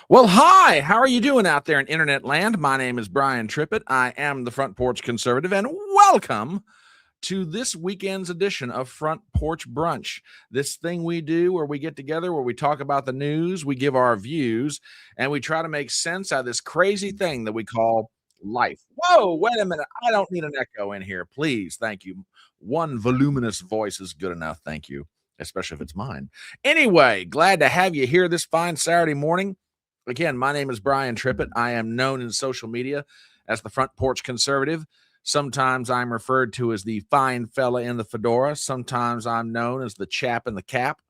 Well, hi, how are you doing out there in internet land? My name is Brian Trippett. I am the Front Porch Conservative, and welcome to this weekend's edition of Front Porch Brunch. This thing we do where we get together, where we talk about the news, we give our views, and we try to make sense out of this crazy thing that we call life. Whoa, wait a minute. I don't need an echo in here, please. Thank you. One voluminous voice is good enough. Thank you, especially if it's mine. Anyway, glad to have you here this fine Saturday morning. Again, my name is Brian Trippett. I am known in social media as the Front Porch Conservative. Sometimes I'm referred to as the fine fella in the fedora. Sometimes I'm known as the chap in the cap.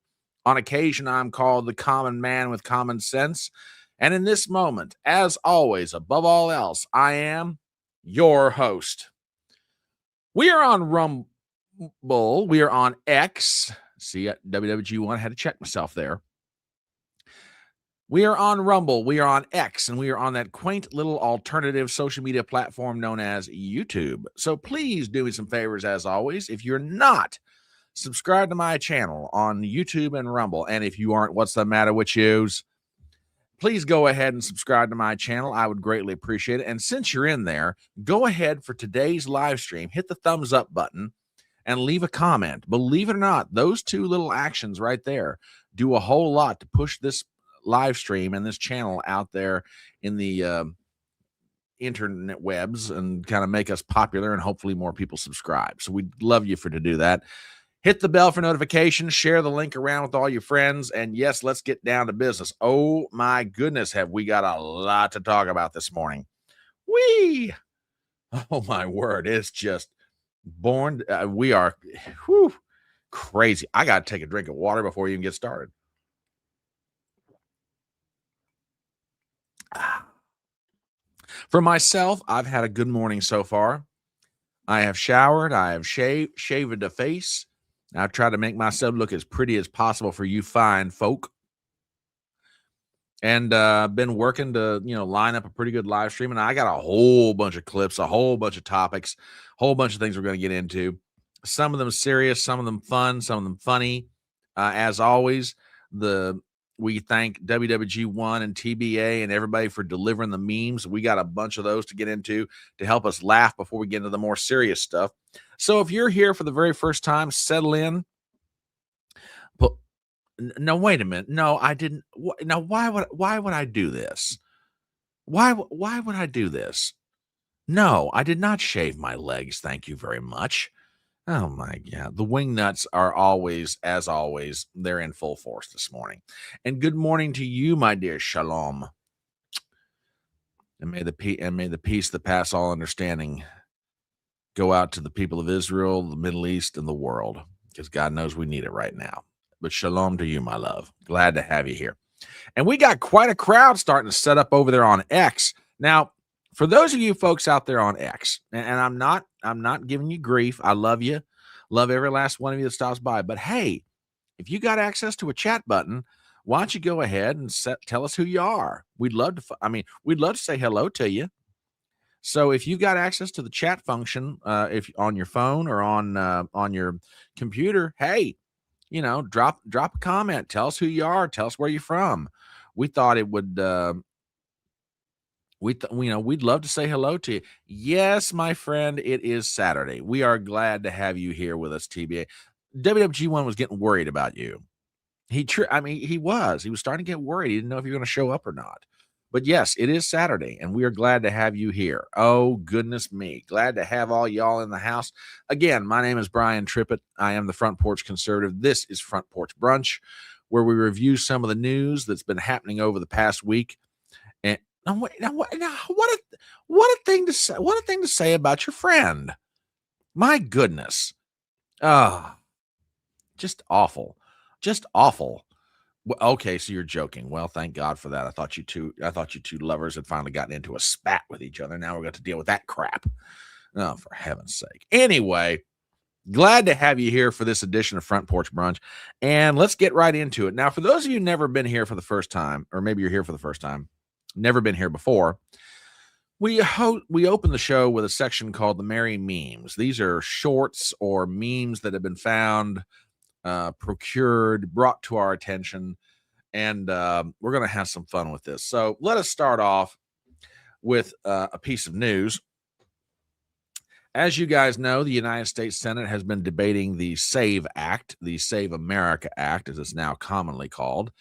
On occasion, I'm called the common man with common sense. And in this moment, as always, above all else, I am your host. We are on Rumble. We are on X. See, WWG1, I had to check myself there. We are on Rumble, we are on X, and we are on that quaint little alternative social media platform known as YouTube. So please do me some favors, as always. If you're not, subscribe to my channel on YouTube and Rumble. And if you aren't, what's the matter with yous? Please go ahead and subscribe to my channel. I would greatly appreciate it. And since you're in there, go ahead for today's live stream, hit the thumbs up button, and leave a comment. Believe it or not, those two little actions right there do a whole lot to push this live stream and this channel out there in the internet webs and kind of make us popular and hopefully more people subscribe. So we'd love you to do that. Hit the bell for notifications, share the link around with all your friends, and yes, let's get down to business. Oh my goodness, have we got a lot to talk about this morning. Oh my word, it's just born. We are crazy. I got to take a drink of water before we even get started. For myself, I've had a good morning so far. I have showered. I have shaved the face. I've tried to make myself look as pretty as possible for you fine folk. And been working to, line up a pretty good live stream. And I got a whole bunch of clips, a whole bunch of topics, a whole bunch of things we're going to get into. Some of them serious, some of them fun, some of them funny. As always, we thank WWG1 and TBA and everybody for delivering the memes. We got a bunch of those to get into to help us laugh before we get into the more serious stuff. So if you're here for the very first time, settle in. No, wait a minute. No, I didn't. Now, why would I do this? Why would I do this? No, I did not shave my legs. Thank you very much. Oh my God. The wing nuts are always, as always, they're in full force this morning. And good morning to you, my dear Shalom. And may the peace that pass all understanding go out to the people of Israel, the Middle East, and the world, because God knows we need it right now. But shalom to you, my love. Glad to have you here. And we got quite a crowd starting to set up over there on X. Now, for those of you folks out there on X, and I'm not giving you grief. I love you. Love every last one of you that stops by. But hey, if you got access to a chat button, why don't you go ahead and tell us who you are? We'd love to say hello to you. So if you've got access to the chat function, if on your phone or on your computer, hey, drop a comment. Tell us who you are. Tell us where you're from. We thought it would. We'd love to say hello to you. Yes, my friend, it is Saturday. We are glad to have you here with us, TBA. WWG1 was getting worried about you. He was starting to get worried. He didn't know if you're going to show up or not. But yes, it is Saturday, and we are glad to have you here. Oh, goodness me. Glad to have all y'all in the house. Again, my name is Brian Trippett. I am the Front Porch Conservative. This is Front Porch Brunch, where we review some of the news that's been happening over the past week. And what a thing to say! What a thing to say about your friend. My goodness. Just awful. Just awful. Well, okay, so you're joking. Well, thank God for that. I thought you two lovers had finally gotten into a spat with each other. Now we're going to deal with that crap. Oh, for heaven's sake. Anyway, glad to have you here for this edition of Front Porch Brunch. And let's get right into it. Now, for those of you who never been here for the first time, or maybe you're here for the first time, never been here before, we open the show with a section called the Merry Memes. These are shorts or memes that have been found, procured, brought to our attention, and we're going to have some fun with this. So let us start off with a piece of news. As you guys know, the United States Senate has been debating the SAVE Act, the Save America Act, as it's now commonly called,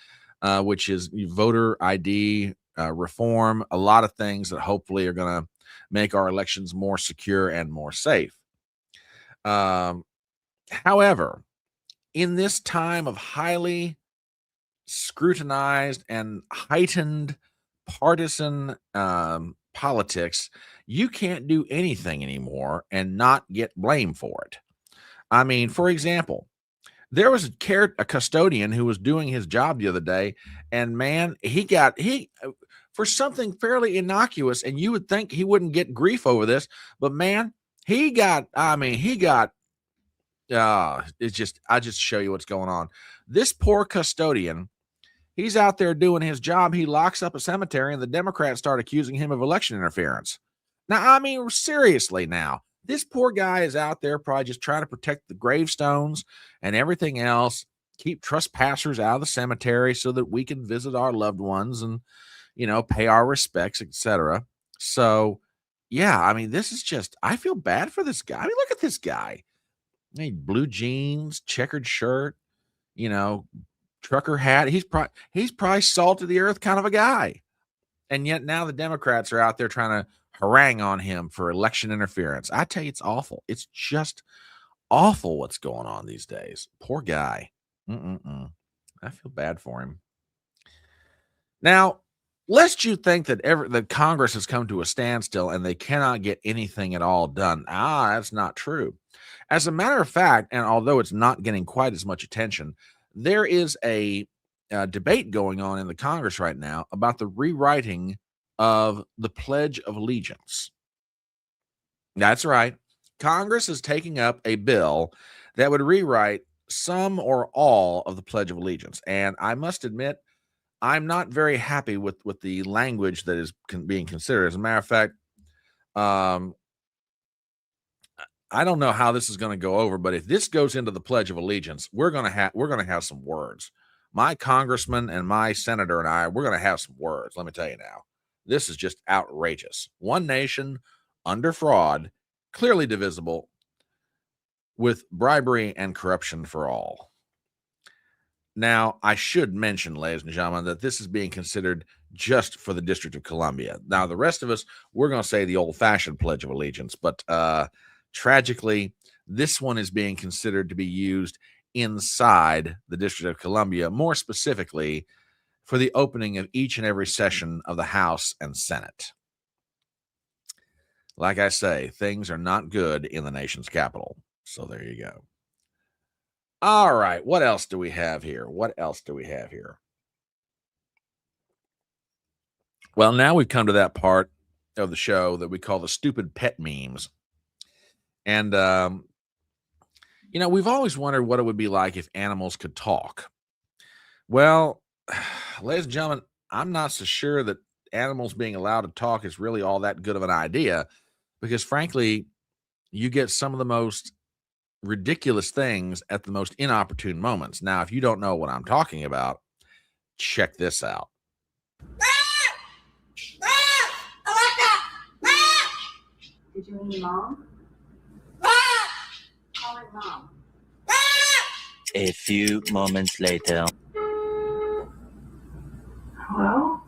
which is voter ID reform, a lot of things that hopefully are going to make our elections more secure and more safe. However, in this time of highly scrutinized and heightened partisan politics, you can't do anything anymore and not get blamed for it. I mean, for example, there was a custodian who was doing his job the other day, and man, he for something fairly innocuous, and you would think he wouldn't get grief over this, but man, it's just, I just show you what's going on. This poor custodian, he's out there doing his job. He locks up a cemetery, and the Democrats start accusing him of election interference. Now, I mean, seriously now, this poor guy is out there probably just trying to protect the gravestones and everything else, keep trespassers out of the cemetery so that we can visit our loved ones and, pay our respects, etc. So, yeah, I mean, this is just, I feel bad for this guy. I mean, look at this guy. Blue jeans, checkered shirt, trucker hat. He's probably salt of the earth kind of a guy. And yet now the Democrats are out there trying to harangue on him for election interference. I tell you, it's awful. It's just awful what's going on these days. Poor guy. I feel bad for him. Now, lest you think that Congress has come to a standstill and they cannot get anything at all done. That's not true. As a matter of fact, and although it's not getting quite as much attention, there is a debate going on in the Congress right now about the rewriting of the Pledge of Allegiance. That's right. Congress is taking up a bill that would rewrite some or all of the Pledge of Allegiance. And I must admit, I'm not very happy with the language that is being considered. As a matter of fact, I don't know how this is going to go over, but if this goes into the Pledge of Allegiance, we're going to have some words. My congressman and my senator and we're going to have some words. Let me tell you now, this is just outrageous. One nation under fraud, clearly divisible, with bribery and corruption for all. Now, I should mention, ladies and gentlemen, that this is being considered just for the District of Columbia. Now, the rest of us, we're going to say the old-fashioned Pledge of Allegiance, but tragically, this one is being considered to be used inside the District of Columbia, more specifically for the opening of each and every session of the House and Senate. Like I say, things are not good in the nation's capital. So there you go. All right, what else do we have here? Well, now we've come to that part of the show that we call the stupid pet memes. And, we've always wondered what it would be like if animals could talk. Well, ladies and gentlemen, I'm not so sure that animals being allowed to talk is really all that good of an idea, because frankly, you get some of the most ridiculous things at the most inopportune moments. Now, if you don't know what I'm talking about, check this out. Did you mean mom? Call it mom. A few moments later. Hello?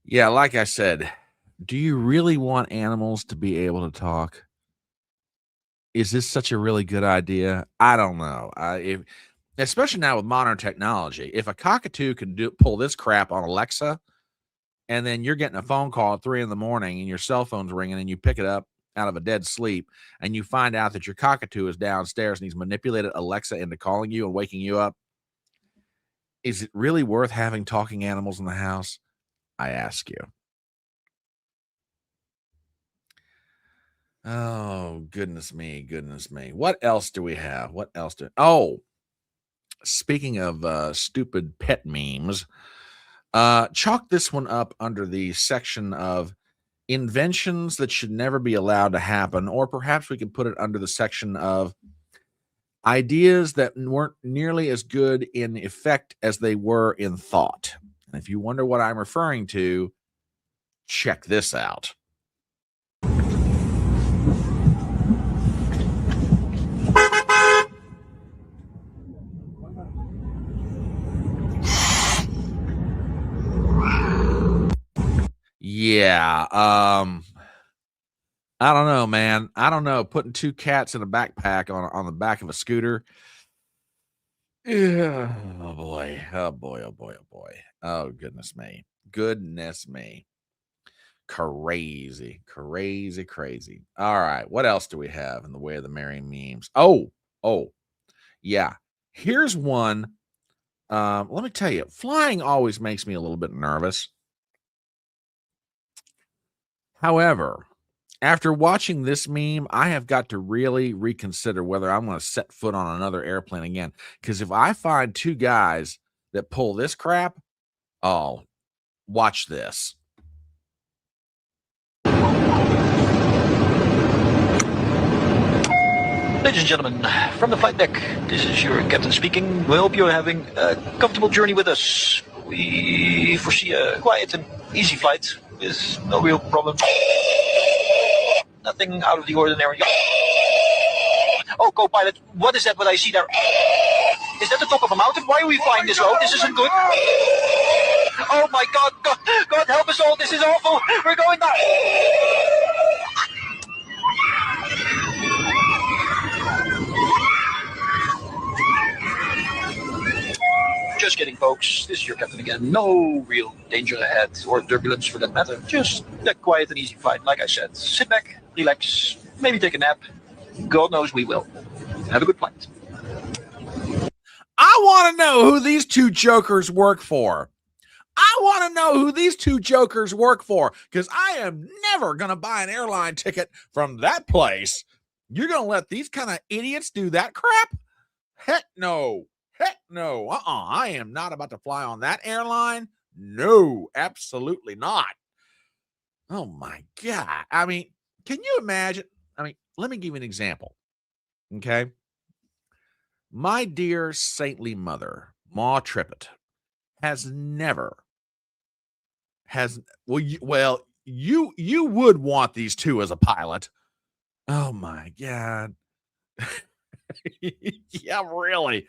Yeah, like I said, do you really want animals to be able to talk? Is this such a really good idea? I don't know. Especially now with modern technology, if a cockatoo can pull this crap on Alexa, and then you're getting a phone call at 3 a.m. and your cell phone's ringing and you pick it up out of a dead sleep and you find out that your cockatoo is downstairs and he's manipulated Alexa into calling you and waking you up. Is it really worth having talking animals in the house? I ask you. Oh, goodness me. What else do we have? Speaking of stupid pet memes, chalk this one up under the section of inventions that should never be allowed to happen, or perhaps we could put it under the section of Ideas that weren't nearly as good in effect as they were in thought. And if you wonder what I'm referring to, check this out. Yeah, I don't know, man. I don't know. Putting two cats in a backpack on the back of a scooter. Yeah. Oh boy. Oh boy. Oh boy. Oh boy. Oh goodness me. Goodness me. Crazy. Crazy. Crazy. All right. What else do we have in the way of the merry memes? Oh. Yeah. Here's one. Let me tell you, flying always makes me a little bit nervous. However, after watching this meme, I have got to really reconsider whether I'm going to set foot on another airplane again. Because if I find two guys that pull this crap, oh, watch this. Ladies and gentlemen, from the flight deck, this is your captain speaking. We hope you're having a comfortable journey with us. We foresee a quiet and easy flight with no real problems. Nothing out of the ordinary. Oh, co-pilot, what is that what I see there? Is that the top of a mountain? Why are we flying this low? This isn't good. Oh my God, God help us all. This is awful. We're going down. Just kidding, folks. This is your captain again. No real danger ahead, or turbulence for that matter. Just a quiet and easy flight, like I said. Sit back, relax, maybe take a nap. God knows we will. Have a good flight. I want to know who these two jokers work for. I want to know who these two jokers work for, because I am never going to buy an airline ticket from that place. You're going to let these kind of idiots do that crap? Heck no. Heck no. I am not about to fly on that airline. No, absolutely not. Oh my God. I mean, can you imagine? I mean, let me give you an example. Okay. My dear saintly mother, Ma Trippett, you would want these two as a pilot. Oh my God. Yeah, really.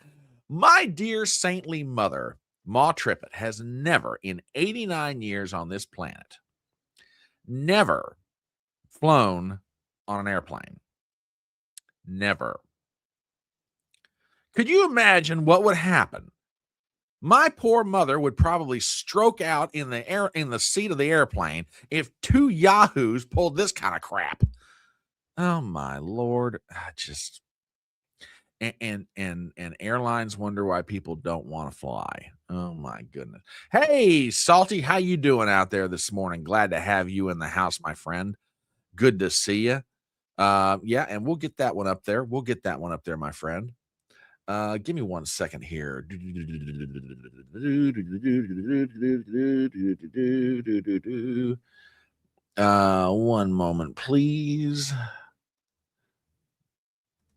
My dear saintly mother, Ma Trippett, has never in 89 years on this planet, never flown on an airplane. Never. Could you imagine what would happen? My poor mother would probably stroke out in the seat of the airplane if two yahoos pulled this kind of crap. Oh my Lord. And airlines wonder why people don't want to fly. Oh my goodness. Hey, Salty, how you doing out there this morning? Glad to have you in the house, my friend. Good to see you. Yeah, and we'll get that one up there. We'll get that one up there, my friend. Give me 1 second here. One moment, please.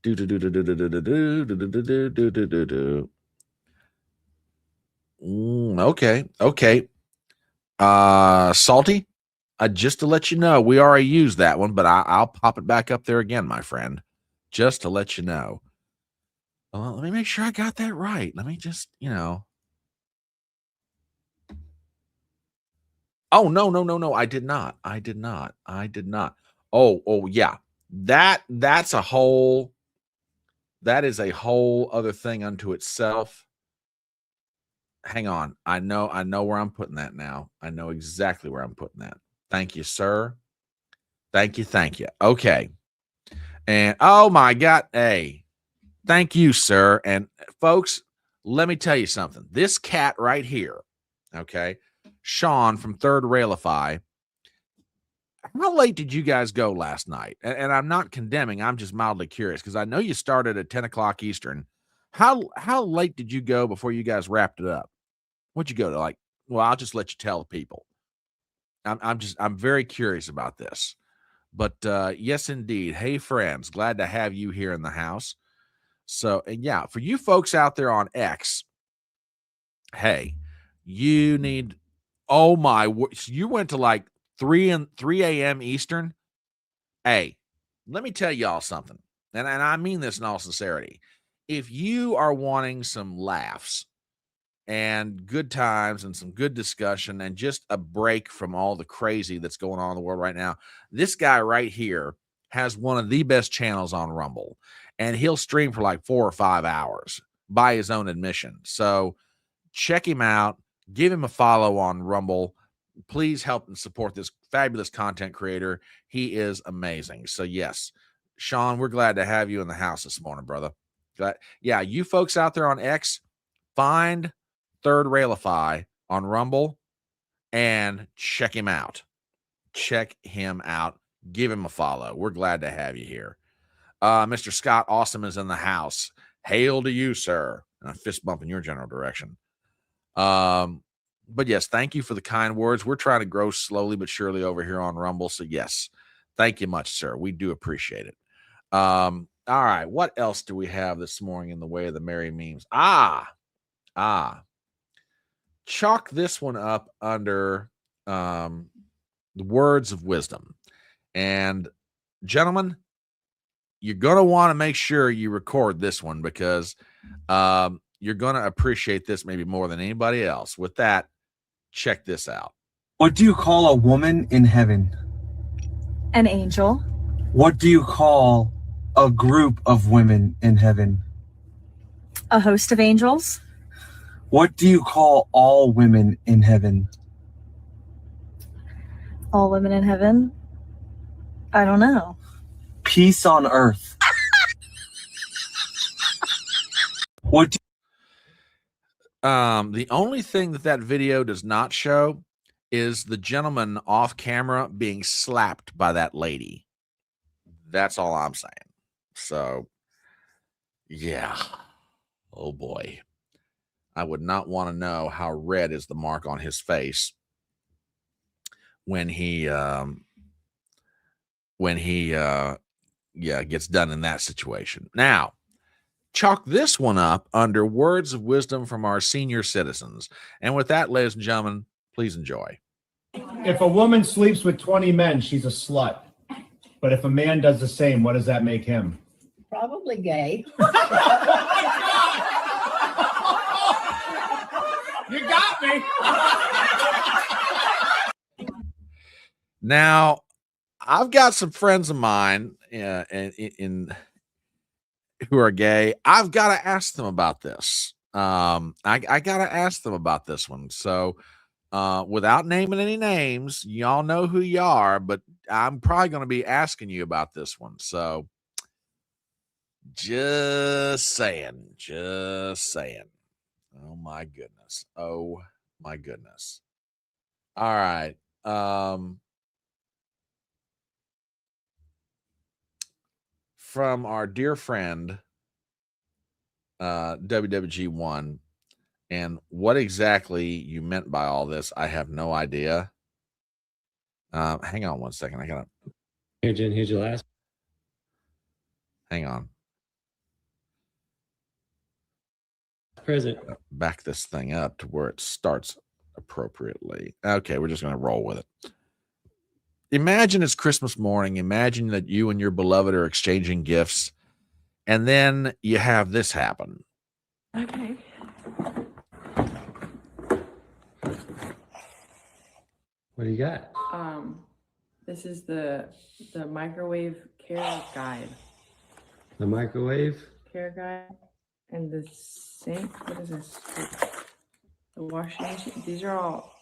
Okay. Salty, just to let you know, we already used that one, but I'll pop it back up there again, my friend, just to let you know. Let me make sure I got that right. Let me just, Oh, no. I did not. Oh, yeah. That is a whole other thing unto itself. Hang on. I know where I'm putting that now. I know exactly where I'm putting that. Thank you, sir. Thank you. Okay. And oh my God. Hey, thank you, sir. And folks, let me tell you something. This cat right here, okay, Sean from Third Railify. How late did you guys go last night? And I'm not condemning. I'm just mildly curious because I know you started at 10 o'clock Eastern. How late did you go before you guys wrapped it up? What'd you go to? Well, I'll just let you tell the people. I'm very curious about this. But yes, indeed. Hey, friends, glad to have you here in the house. So, and yeah, for you folks out there on X, hey, you need, oh my, so you went to like 3 a.m. Eastern. Hey, let me tell y'all something. And I mean this in all sincerity. If you are wanting some laughs and good times and some good discussion and just a break from all the crazy that's going on in the world right now, this guy right here has one of the best channels on Rumble, and he'll stream for like 4 or 5 hours by his own admission. So check him out, give him a follow on Rumble. Please help and support this fabulous content creator. He is amazing. So yes, Sean, we're glad to have you in the house this morning, brother. Yeah, you folks out there on X, find Third Railify on Rumble and check him out. Check him out. Give him a follow. We're glad to have you here. Mr. Scott Awesome is in the house. Hail to you, sir. And a fist bump in your general direction. But yes, thank you for the kind words. We're trying to grow slowly but surely over here on Rumble. So yes, thank you much, sir. We do appreciate it. All right. What else do we have this morning in the way of the merry memes? Chalk this one up under the words of wisdom. And gentlemen, you're going to want to make sure you record this one because you're going to appreciate this maybe more than anybody else. With that, check this out. What do you call a woman in heaven? An angel. What do you call a group of women in heaven? A host of angels. What do you call all women in heaven? All women in heaven? I don't know. Peace on earth. What do The only thing that video does not show is the gentleman off camera being slapped by that lady. That's all I'm saying. So, yeah. Oh boy. I would not want to know how red is the mark on his face when he gets done in that situation. Now, chalk this one up under words of wisdom from our senior citizens. And with that, ladies and gentlemen, please enjoy. If a woman sleeps with 20 men, she's a slut. But if a man does the same, what does that make him? Probably gay. You got me. Now, I've got some friends of mine in who are gay. I've got to ask them about this. I got to ask them about this one. So, without naming any names, y'all know who you are, but I'm probably going to be asking you about this one. So, just saying. Oh my goodness. All right. From our dear friend, WWG1, and what exactly you meant by all this, I have no idea. Hang on one second. I gotta. Here, Jen, here's your last. Hang on. Present. Back this thing up to where it starts appropriately. Okay, we're just going to roll with it. Imagine it's Christmas morning. Imagine that you and your beloved are exchanging gifts, and then you have this happen. Okay. What do you got? This is the microwave care guide. The microwave? Care guide. And the sink. What is this? The washing machine. These are all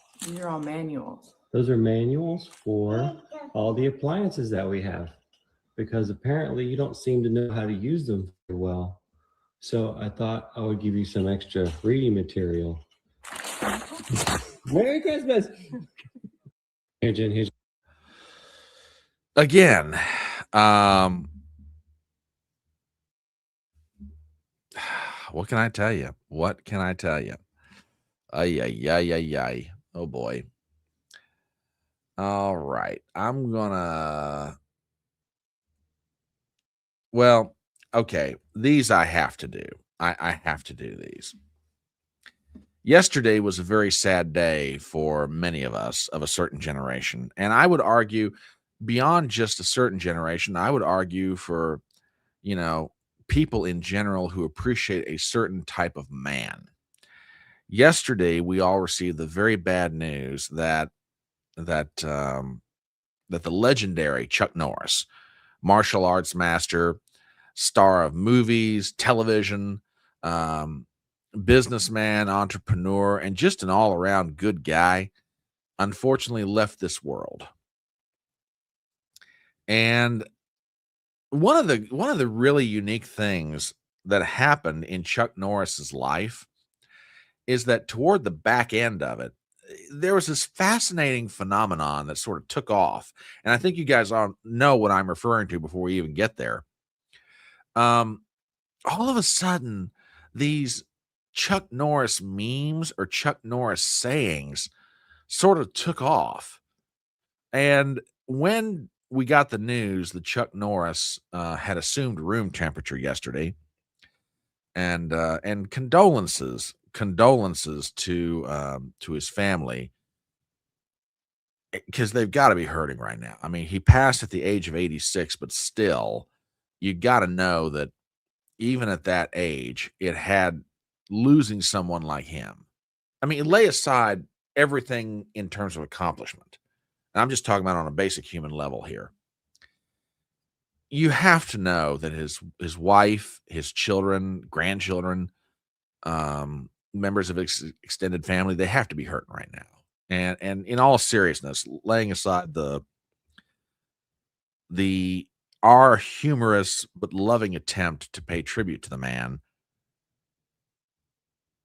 manuals. Those are manuals for all the appliances that we have, because apparently you don't seem to know how to use them very well. So I thought I would give you some extra reading material. Merry Christmas! Here, Jen, here's. Again, what can I tell you? Ay. Oh boy. All right. I'm okay, these I have to do. I have to do these. Yesterday was a very sad day for many of us of a certain generation. And I would argue beyond just a certain generation, I would argue for, people in general who appreciate a certain type of man. Yesterday, we all received the very bad news that the legendary Chuck Norris, martial arts master, star of movies, television, um, businessman, entrepreneur, and just an all-around good guy, unfortunately left this world. And one of the really unique things that happened in Chuck Norris's life is that toward the back end of it, there was this fascinating phenomenon that sort of took off. And I think you guys all know what I'm referring to before we even get there. All of a sudden, these Chuck Norris memes or Chuck Norris sayings sort of took off. And when we got the news that Chuck Norris had assumed room temperature yesterday, and condolences to his family, because they've got to be hurting right now. I mean, he passed at the age of 86, but still, you got to know that even at that age, it had losing someone like him. I mean, lay aside everything in terms of accomplishment. And I'm just talking about on a basic human level here. You have to know that his wife, his children, grandchildren, members of his extended family, they have to be hurting right now. And in all seriousness, laying aside our humorous but loving attempt to pay tribute to the man,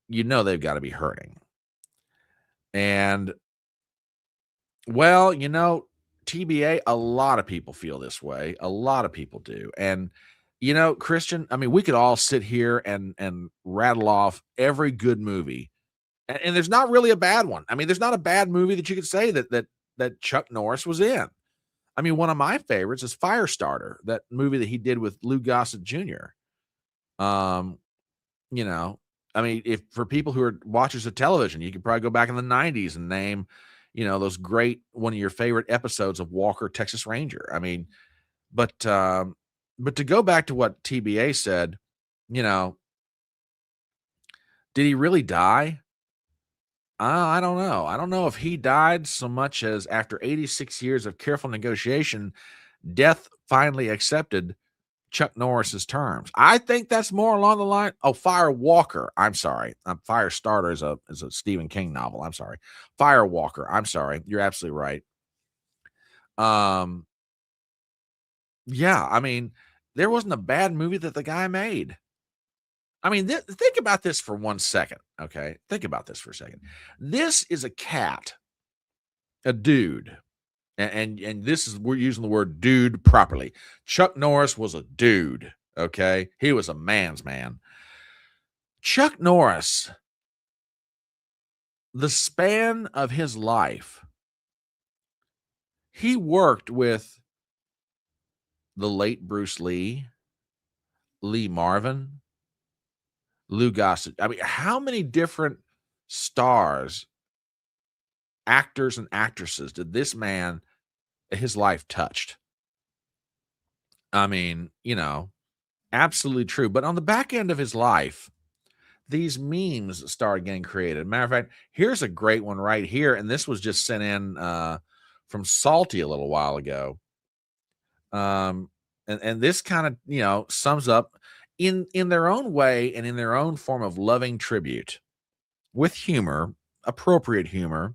they've got to be hurting. And well, TBA, a lot of people feel this way. A lot of people do. And Christian, I mean, we could all sit here and rattle off every good movie. And there's not really a bad one. I mean, there's not a bad movie that you could say that Chuck Norris was in. I mean, one of my favorites is Firestarter, that movie that he did with Lou Gossett Jr. I mean, if for people who are watchers of television, you could probably go back in the 90s and name, those great, one of your favorite episodes of Walker, Texas Ranger. I mean, but to go back to what TBA said, did he really die? I don't know. I don't know if he died so much as after 86 years of careful negotiation, death finally accepted Chuck Norris's terms. I think that's more along the line. Oh, Firewalker. I'm sorry. Firestarter is a Stephen King novel. I'm sorry. Firewalker. I'm sorry. You're absolutely right. Yeah. I mean, there wasn't a bad movie that the guy made. I mean, think about this for 1 second. Okay. Think about this for a second. This is a cat, a dude. And this is, we're using the word dude properly. Chuck Norris was a dude. Okay. He was a man's man. Chuck Norris, the span of his life, he worked with the late Bruce Lee, Lee Marvin, Lou Gossett. I mean, how many different stars, actors and actresses did this man, his life touched? I mean, absolutely true. But on the back end of his life, these memes started getting created. Matter of fact, here's a great one right here. And this was just sent in from Salty a little while ago. And this kind of, sums up in their own way and in their own form of loving tribute with humor, appropriate humor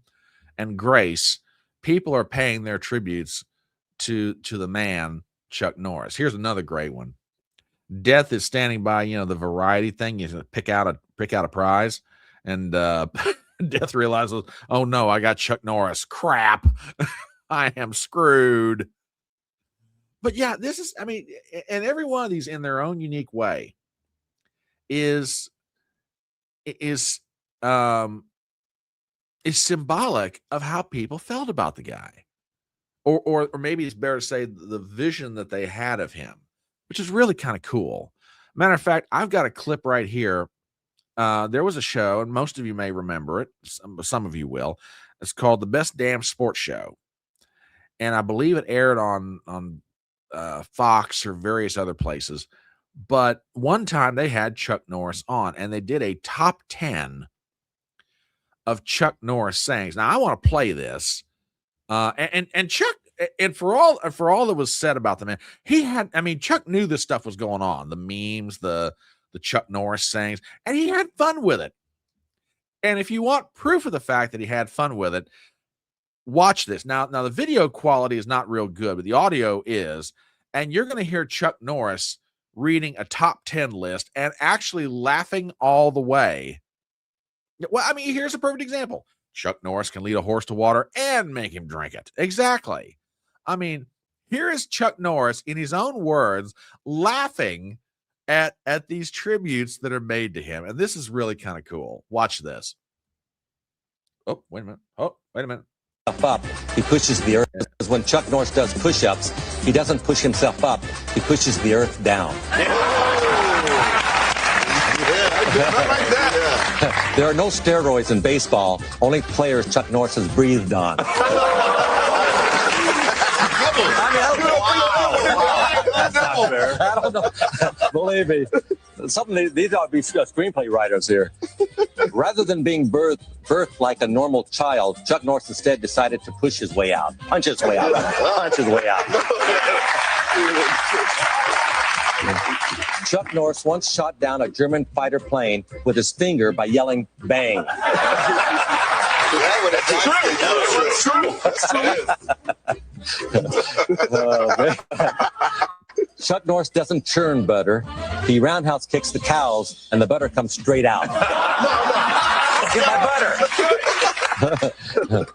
and grace. People are paying their tributes to the man, Chuck Norris. Here's another great one. Death is standing by, the variety thing. You pick out a prize, and Death realizes, oh no, I got Chuck Norris. Crap. I am screwed. But yeah, this is, I mean, and every one of these in their own unique way is symbolic of how people felt about the guy. Or maybe it's better to say the vision that they had of him, which is really kind of cool. Matter of fact, I've got a clip right here. There was a show, and most of you may remember it. Some of you will. It's called The Best Damn Sports Show, and I believe it aired on Fox or various other places. But one time they had Chuck Norris on, and they did a top 10 of Chuck Norris sayings. Now I want to play this, and Chuck, and for all that was said about the man, he had. I mean, Chuck knew this stuff was going on, the memes, the Chuck Norris sayings, and he had fun with it. And if you want proof of the fact that he had fun with it, watch this. Now the video quality is not real good, but the audio is, and you're going to hear Chuck Norris reading a top 10 list and actually laughing all the way. Well, I mean, here's a perfect example. Chuck Norris can lead a horse to water and make him drink it. Exactly. I mean, here is Chuck Norris in his own words laughing at these tributes that are made to him. And this is really kind of cool. Watch this. Oh, wait a minute. Oh, wait a minute. Up, he pushes the earth. Because when Chuck Norris does push-ups, he doesn't push himself up, he pushes the earth down. There are no steroids in baseball, only players Chuck Norris has breathed on. That's not fair. I don't know. Believe me, these ought to be screenplay writers here. Rather than being birthed like a normal child, Chuck Norris instead decided to push his way out. Punch his way out. Punch his way out. Chuck Norris once shot down a German fighter plane with his finger by yelling, "Bang." Chuck Norris doesn't churn butter. He roundhouse kicks the cows, and the butter comes straight out. Get my butter.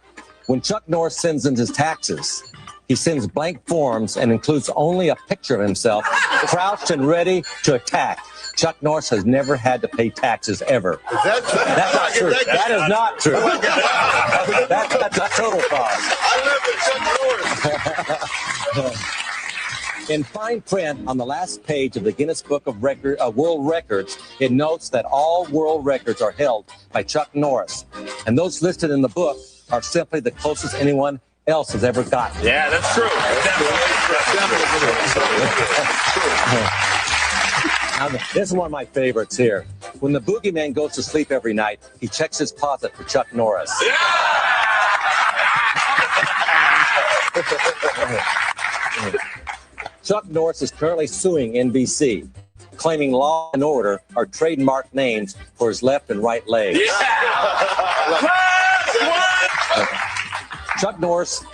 When Chuck Norris sends in his taxes, he sends blank forms and includes only a picture of himself, crouched and ready to attack. Chuck Norris has never had to pay taxes ever. Is that true? That's not true. That is not true. That's a total fraud. I live in Chuck Norris. In fine print on the last page of the Guinness Book of World Records, it notes that all world records are held by Chuck Norris. And those listed in the book are simply the closest anyone else has ever gotten. Yeah, that's true. Now, this is one of my favorites here. When the boogeyman goes to sleep every night, he checks his closet for Chuck Norris. Yeah! Chuck Norris is currently suing NBC, claiming Law and Order are trademark names for his left and right legs. Yeah! Chuck Norris's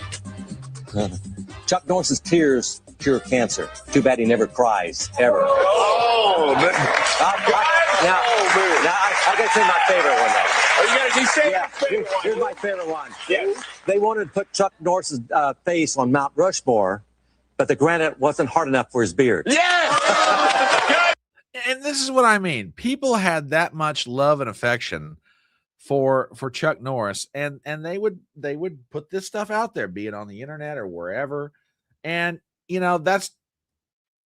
tears cure cancer. Too bad he never cries, ever. Oh, man. Now, I gotta say my favorite one, though. Here's my favorite one. Yes. They wanted to put Chuck Norris's face on Mount Rushmore, but the granite wasn't hard enough for his beard. Yeah. And this is what I mean. People had that much love and affection for Chuck Norris, and they would put this stuff out there, be it on the internet or wherever. And that's,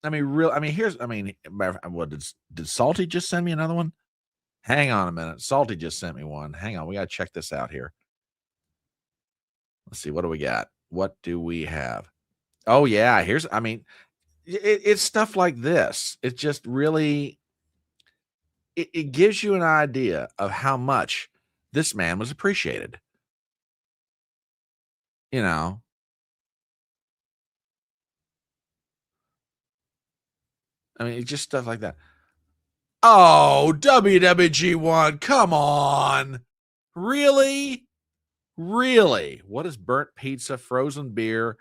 what did Salty just send me another one? Hang on a minute. Salty just sent me one. Hang on. We got to check this out here. Let's see. What do we got? What do we have? Oh yeah. It's stuff like this. It just really, it gives you an idea of how much this man was appreciated. It's just stuff like that. Oh, WWG1, come on. Really? Really? What does burnt pizza, frozen beer,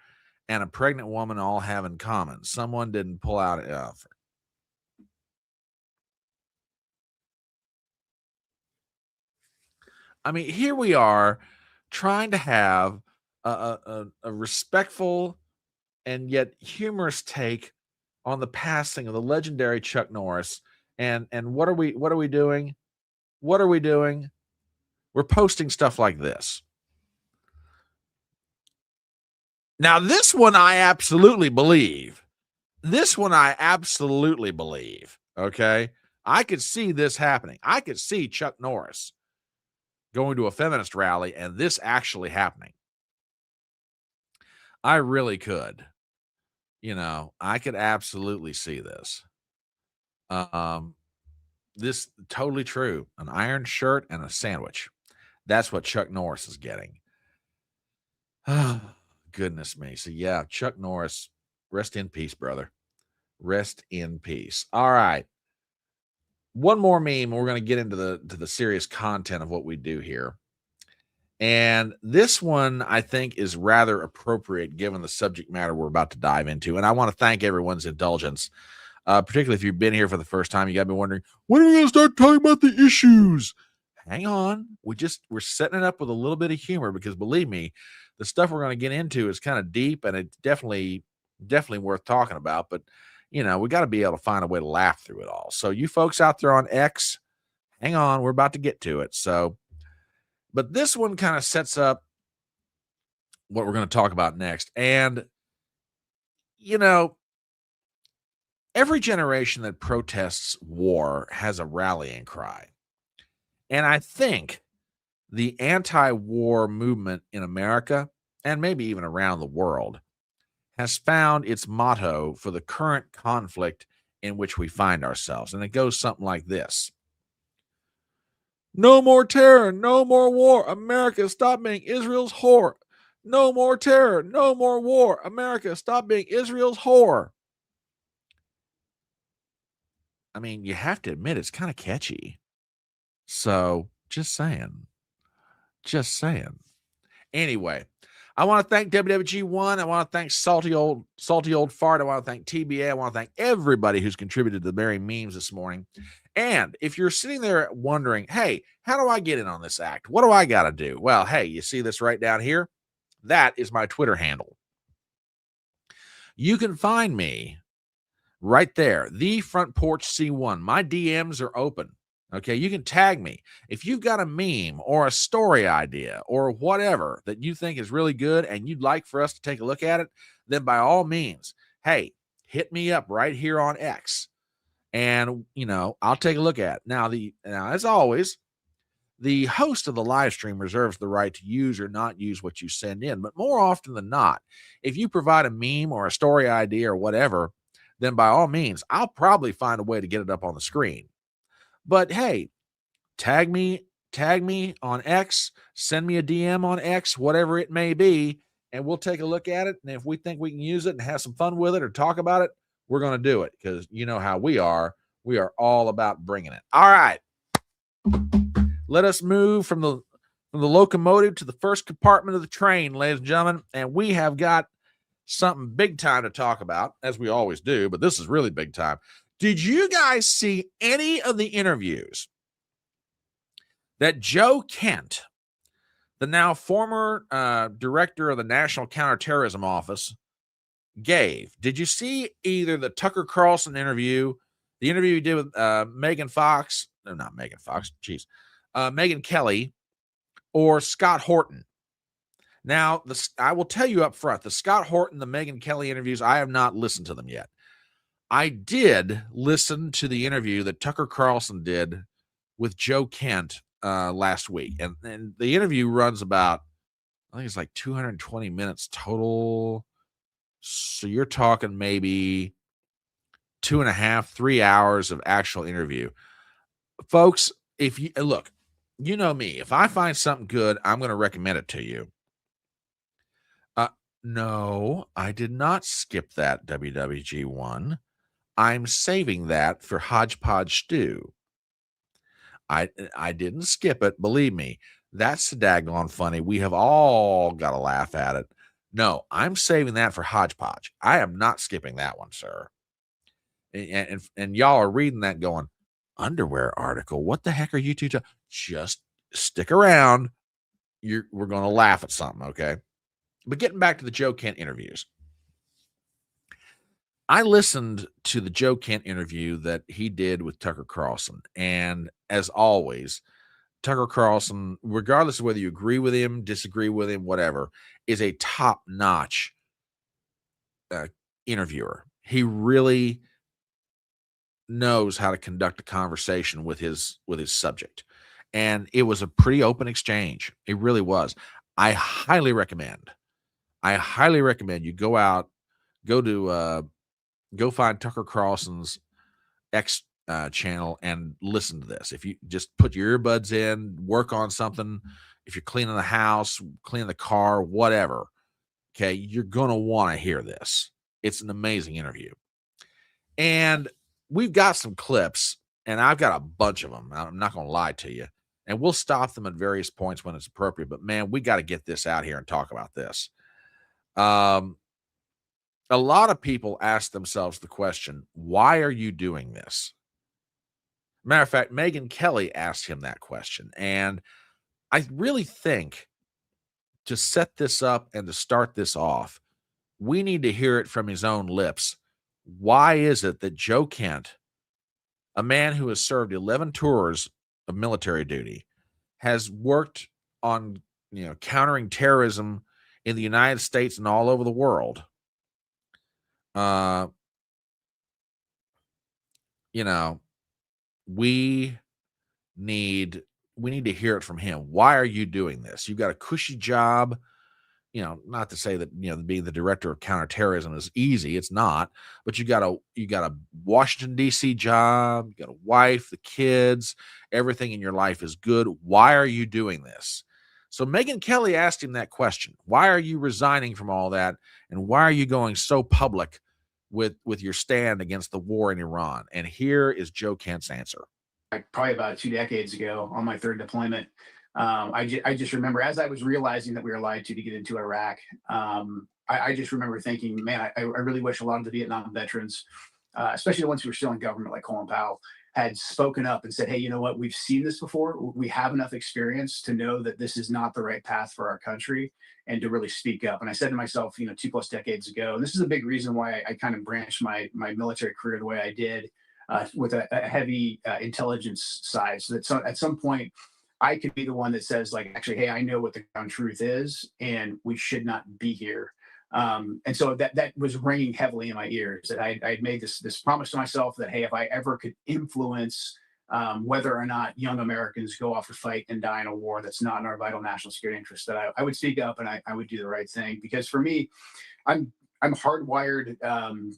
and a pregnant woman all have in common? Someone didn't pull out an offer. Here we are trying to have a respectful and yet humorous take on the passing of the legendary Chuck Norris. And what are we doing? What are we doing? We're posting stuff like this. Now, this one I absolutely believe. Okay. I could see this happening. I could see Chuck Norris going to a feminist rally and this actually happening. I really could. I could absolutely see this. This totally true. An iron shirt and a sandwich. That's what Chuck Norris is getting. Goodness me. So yeah, Chuck Norris, rest in peace, brother. Rest in peace. All right. One more meme. We're going to get into the serious content of what we do here. And this one, I think, is rather appropriate given the subject matter we're about to dive into. And I want to thank everyone's indulgence, particularly if you've been here for the first time. You got to be wondering, when are we going to start talking about the issues? Hang on. We're setting it up with a little bit of humor because, believe me, the stuff we're going to get into is kind of deep and it's definitely worth talking about. But, we got to be able to find a way to laugh through it all. So you folks out there on X, hang on. We're about to get to it. But this one kind of sets up what we're going to talk about next. And, every generation that protests war has a rallying cry. And I think the anti-war movement in America, and maybe even around the world, has found its motto for the current conflict in which we find ourselves. And it goes something like this. No more terror, no more war. America, stop being Israel's whore. No more terror, no more war. America, stop being Israel's whore. I mean, you have to admit it's kind of catchy. So, just saying. Anyway, I want to thank WWG1. I want to thank Salty Old Fart. I want to thank TBA. I want to thank everybody who's contributed to the merry memes this morning. And if you're sitting there wondering, hey, how do I get in on this act? What do I got to do? Well, hey, you see this right down here? That is my Twitter handle. You can find me right there, the Front Porch C1. My DMs are open. Okay, you can tag me. If you've got a meme or a story idea or whatever that you think is really good and you'd like for us to take a look at it, then by all means, hey, hit me up right here on X. And, I'll take a look at it. Now, as always, the host of the live stream reserves the right to use or not use what you send in. But more often than not, if you provide a meme or a story idea or whatever, then by all means, I'll probably find a way to get it up on the screen. But hey, tag me on X, send me a DM on X, whatever it may be, and we'll take a look at it. And if we think we can use it and have some fun with it or talk about it, we're going to do it because you know how we are. We are all about bringing it. All right. Let us move from the locomotive to the first compartment of the train, ladies and gentlemen. And we have got something big time to talk about, as we always do, but this is really big time. Did you guys see any of the interviews that Joe Kent, the now former director of the National Counterterrorism Office, gave? Did you see either the Tucker Carlson interview, the interview he did with Megyn Kelly, or Scott Horton? Now, I will tell you up front, the Scott Horton, the Megyn Kelly interviews, I have not listened to them yet. I did listen to the interview that Tucker Carlson did with Joe Kent last week. And the interview runs about, I think it's like 220 minutes total. So you're talking maybe 2.5, 3 hours of actual interview. Folks, if you look, you know me, if I find something good, I'm going to recommend it to you. No, I did not skip that WWG1. I'm saving that for HodgePodge Stew. I didn't skip it. Believe me, that's daggone funny. We have all got to laugh at it. No, I'm saving that for HodgePodge. I am not skipping that one, sir. And y'all are reading that going, underwear article. What the heck are you two? Just stick around. We're going to laugh at something, okay? But getting back to the Joe Kent interviews. I listened to the Joe Kent interview that he did with Tucker Carlson. And as always, Tucker Carlson, regardless of whether you agree with him, disagree with him, whatever, is a top-notch interviewer. He really knows how to conduct a conversation with his subject. And it was a pretty open exchange. It really was. I highly recommend you go find Tucker Carlson's X channel and listen to this. If you just put your earbuds in, work on something, if you're cleaning the house, cleaning the car, whatever, okay, you're going to want to hear this. It's an amazing interview. And we've got some clips, and I've got a bunch of them. I'm not going to lie to you. And we'll stop them at various points when it's appropriate. But, man, we got to get this out here and talk about this. A lot of people ask themselves the question, why are you doing this? Matter of fact, Megyn Kelly asked him that question. And I really think to set this up and to start this off, we need to hear it from his own lips. Why is it that Joe Kent, a man who has served 11 tours of military duty, has worked on, countering terrorism in the United States and all over the world, we need to hear it from him. Why are you doing this? You've got a cushy job. Not to say that, being the director of counterterrorism is easy. It's not, but you got a Washington, D.C. job, you got a wife, the kids, everything in your life is good. Why are you doing this? So Megyn Kelly asked him that question. Why are you resigning from all that? And why are you going so public with your stand against the war in Iran? And here is Joe Kent's answer. Probably about 2 decades ago on my third deployment. I just remember, as I was realizing that we were lied to get into Iraq, I just remember thinking, man, I really wish a lot of the Vietnam veterans, especially the ones who were still in government like Colin Powell, had spoken up and said, hey, you know what, we've seen this before. We have enough experience to know that this is not the right path for our country, and to really speak up. And I said to myself, 2+ decades ago, and this is a big reason why I kind of branched my military career the way I did, with a heavy intelligence side, so that at some point I could be the one that says, like, actually, hey, I know what the ground truth is, and we should not be here. And so that was ringing heavily in my ears, that I'd made this promise to myself that, hey, if I ever could influence whether or not young Americans go off to fight and die in a war that's not in our vital national security interest, that I would speak up and I would do the right thing. Because for me, I'm hardwired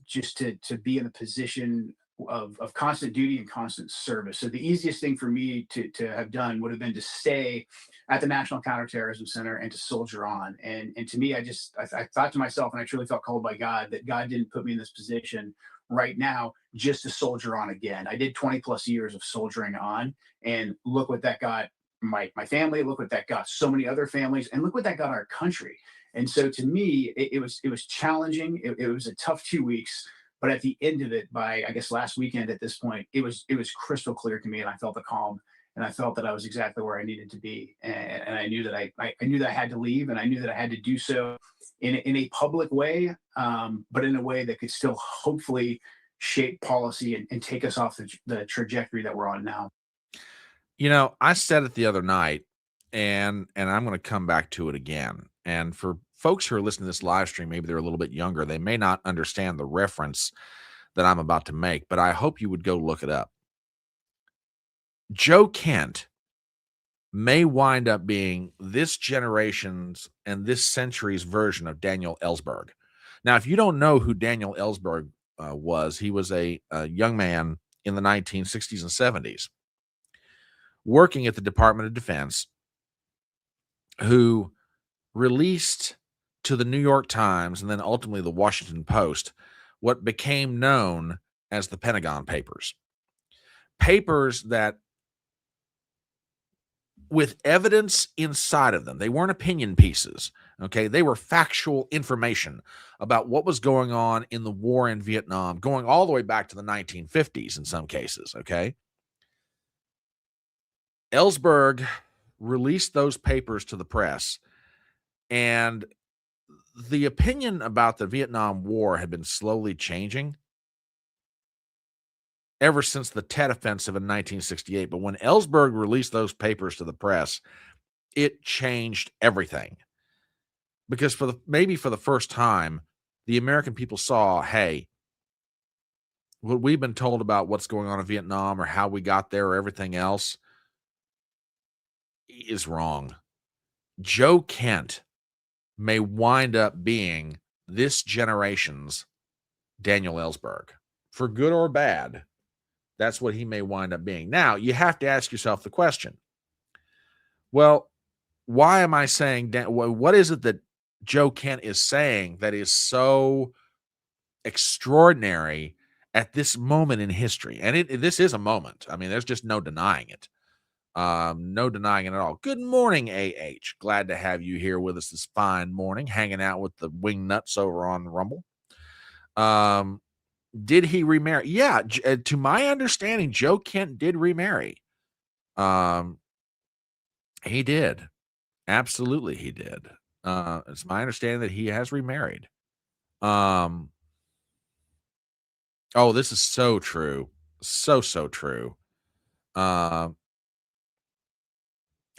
just to be in a position of constant duty and constant service. So the easiest thing for me to have done would have been to stay at the National Counterterrorism Center and to soldier on. And to me, I thought to myself, and I truly felt called by God, that God didn't put me in this position right now just to soldier on again. I did 20+ years of soldiering on, and look what that got my family, look what that got so many other families, and look what that got our country. And so to me, it was challenging. It was a tough 2 weeks. But at the end of it, by, I guess, last weekend at this point, it was crystal clear to me, and I felt the calm, and I felt that I was exactly where I needed to be. And I knew that I knew that I had to leave, and I knew that I had to do so in a public way, but in a way that could still hopefully shape policy and take us off the trajectory that we're on now. I said it the other night, and I'm going to come back to it again. And for folks who are listening to this live stream, maybe they're a little bit younger, they may not understand the reference that I'm about to make, but I hope you would go look it up. Joe Kent may wind up being this generation's and this century's version of Daniel Ellsberg. Now, if you don't know who Daniel Ellsberg was, he was a young man in the 1960s and 70s working at the Department of Defense who released to the New York Times and then ultimately the Washington Post what became known as the Pentagon Papers. Papers that, with evidence inside of them, they weren't opinion pieces, okay? They were factual information about what was going on in the war in Vietnam, going all the way back to the 1950s in some cases, okay? Ellsberg released those papers to the press, and the opinion about the Vietnam War had been slowly changing ever since the Tet Offensive in 1968. But when Ellsberg released those papers to the press, it changed everything. Because maybe for the first time, the American people saw, hey, what we've been told about what's going on in Vietnam or how we got there or everything else is wrong. Joe Kent may wind up being this generation's Daniel Ellsberg. For good or bad, that's what he may wind up being. Now, you have to ask yourself the question, well, why am I saying, what is it that Joe Kent is saying that is so extraordinary at this moment in history? And this is a moment. I mean, there's just no denying it. No denying it at all. Good morning, AH. Glad to have you here with us this fine morning, hanging out with the wing nuts over on Rumble. Did he remarry? Yeah, to my understanding, Joe Kent did remarry. He did. Absolutely, he did. It's my understanding that he has remarried. Oh, this is so true. So true. Oh,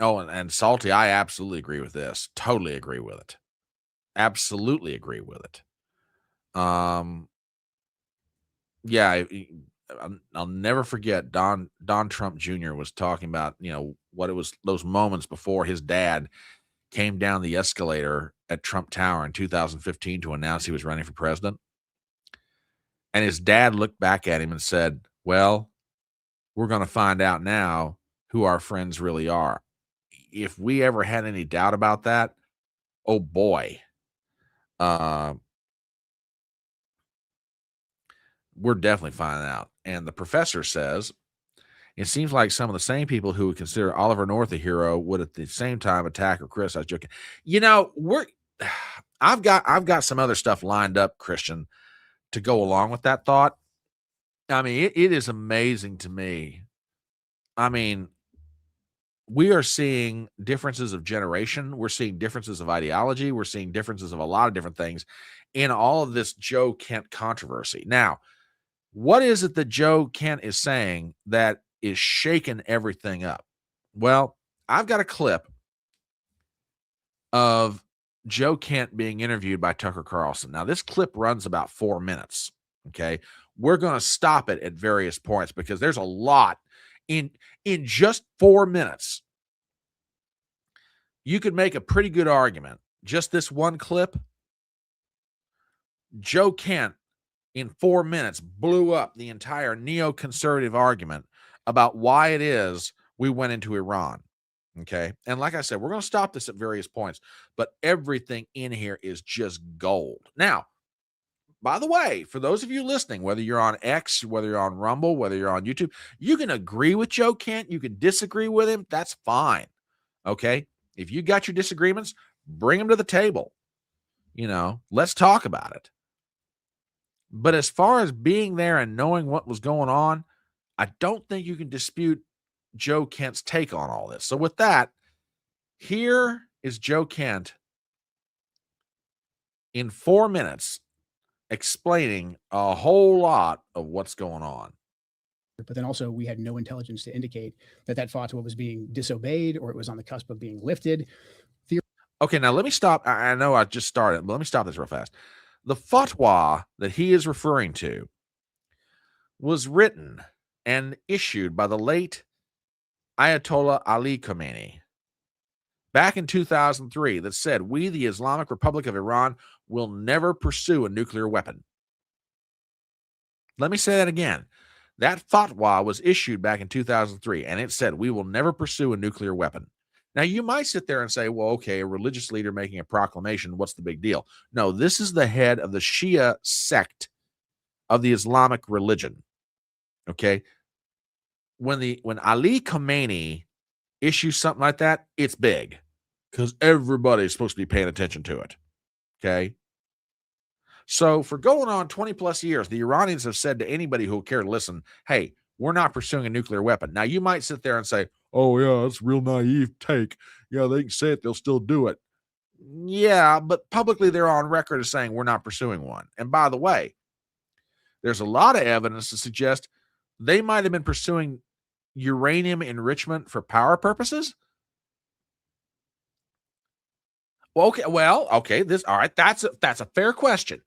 and Salty, I absolutely agree with this. Totally agree with it. Absolutely agree with it. Yeah, I'll never forget Don Trump Jr. was talking about, what it was, those moments before his dad came down the escalator at Trump Tower in 2015 to announce he was running for president. And his dad looked back at him and said, well, we're going to find out now who our friends really are. If we ever had any doubt about that, oh boy. We're definitely finding out. And the professor says, it seems like some of the same people who would consider Oliver North a hero would at the same time attack or criticize Joe Kent. I've got some other stuff lined up, Christian, to go along with that thought. I mean, it is amazing to me. I mean, we are seeing differences of generation. We're seeing differences of ideology. We're seeing differences of a lot of different things in all of this Joe Kent controversy. Now, what is it that Joe Kent is saying that is shaking everything up? Well, I've got a clip of Joe Kent being interviewed by Tucker Carlson. Now, this clip runs about 4 minutes. Okay. We're going to stop it at various points because there's a lot in just 4 minutes. You could make a pretty good argument. Just this one clip, Joe Kent in 4 minutes blew up the entire neoconservative argument about why it is we went into Iran. Okay. And like I said, we're going to stop this at various points, but everything in here is just gold. Now, by the way, for those of you listening, whether you're on X, whether you're on Rumble, whether you're on YouTube, you can agree with Joe Kent. You can disagree with him. That's fine. Okay. If you got your disagreements, bring them to the table. Let's talk about it. But as far as being there and knowing what was going on, I don't think you can dispute Joe Kent's take on all this. So with that, here is Joe Kent in 4 minutes explaining a whole lot of what's going on. But then also we had no intelligence to indicate that fatwa was being disobeyed or it was on the cusp of being lifted. Okay, now let me stop. I know I just started, but let me stop this real fast. The fatwa that he is referring to was written and issued by the late Ayatollah Ali Khamenei back in 2003 that said, we, the Islamic Republic of Iran, will never pursue a nuclear weapon. Let me say that again. That fatwa was issued back in 2003, and it said, we will never pursue a nuclear weapon. Now, you might sit there and say, well, okay, a religious leader making a proclamation, what's the big deal? No, this is the head of the Shia sect of the Islamic religion. Okay? When Ali Khamenei issues something like that, it's big because everybody's supposed to be paying attention to it. Okay? So for going on 20 plus years, the Iranians have said to anybody who will care to listen, hey, we're not pursuing a nuclear weapon. Now, you might sit there and say, oh, yeah, that's a real naive take. Yeah, they can say it, they'll still do it. Yeah, but publicly they're on record as saying we're not pursuing one. And by the way, there's a lot of evidence to suggest they might have been pursuing uranium enrichment for power purposes. Well, okay, all right, that's a fair question.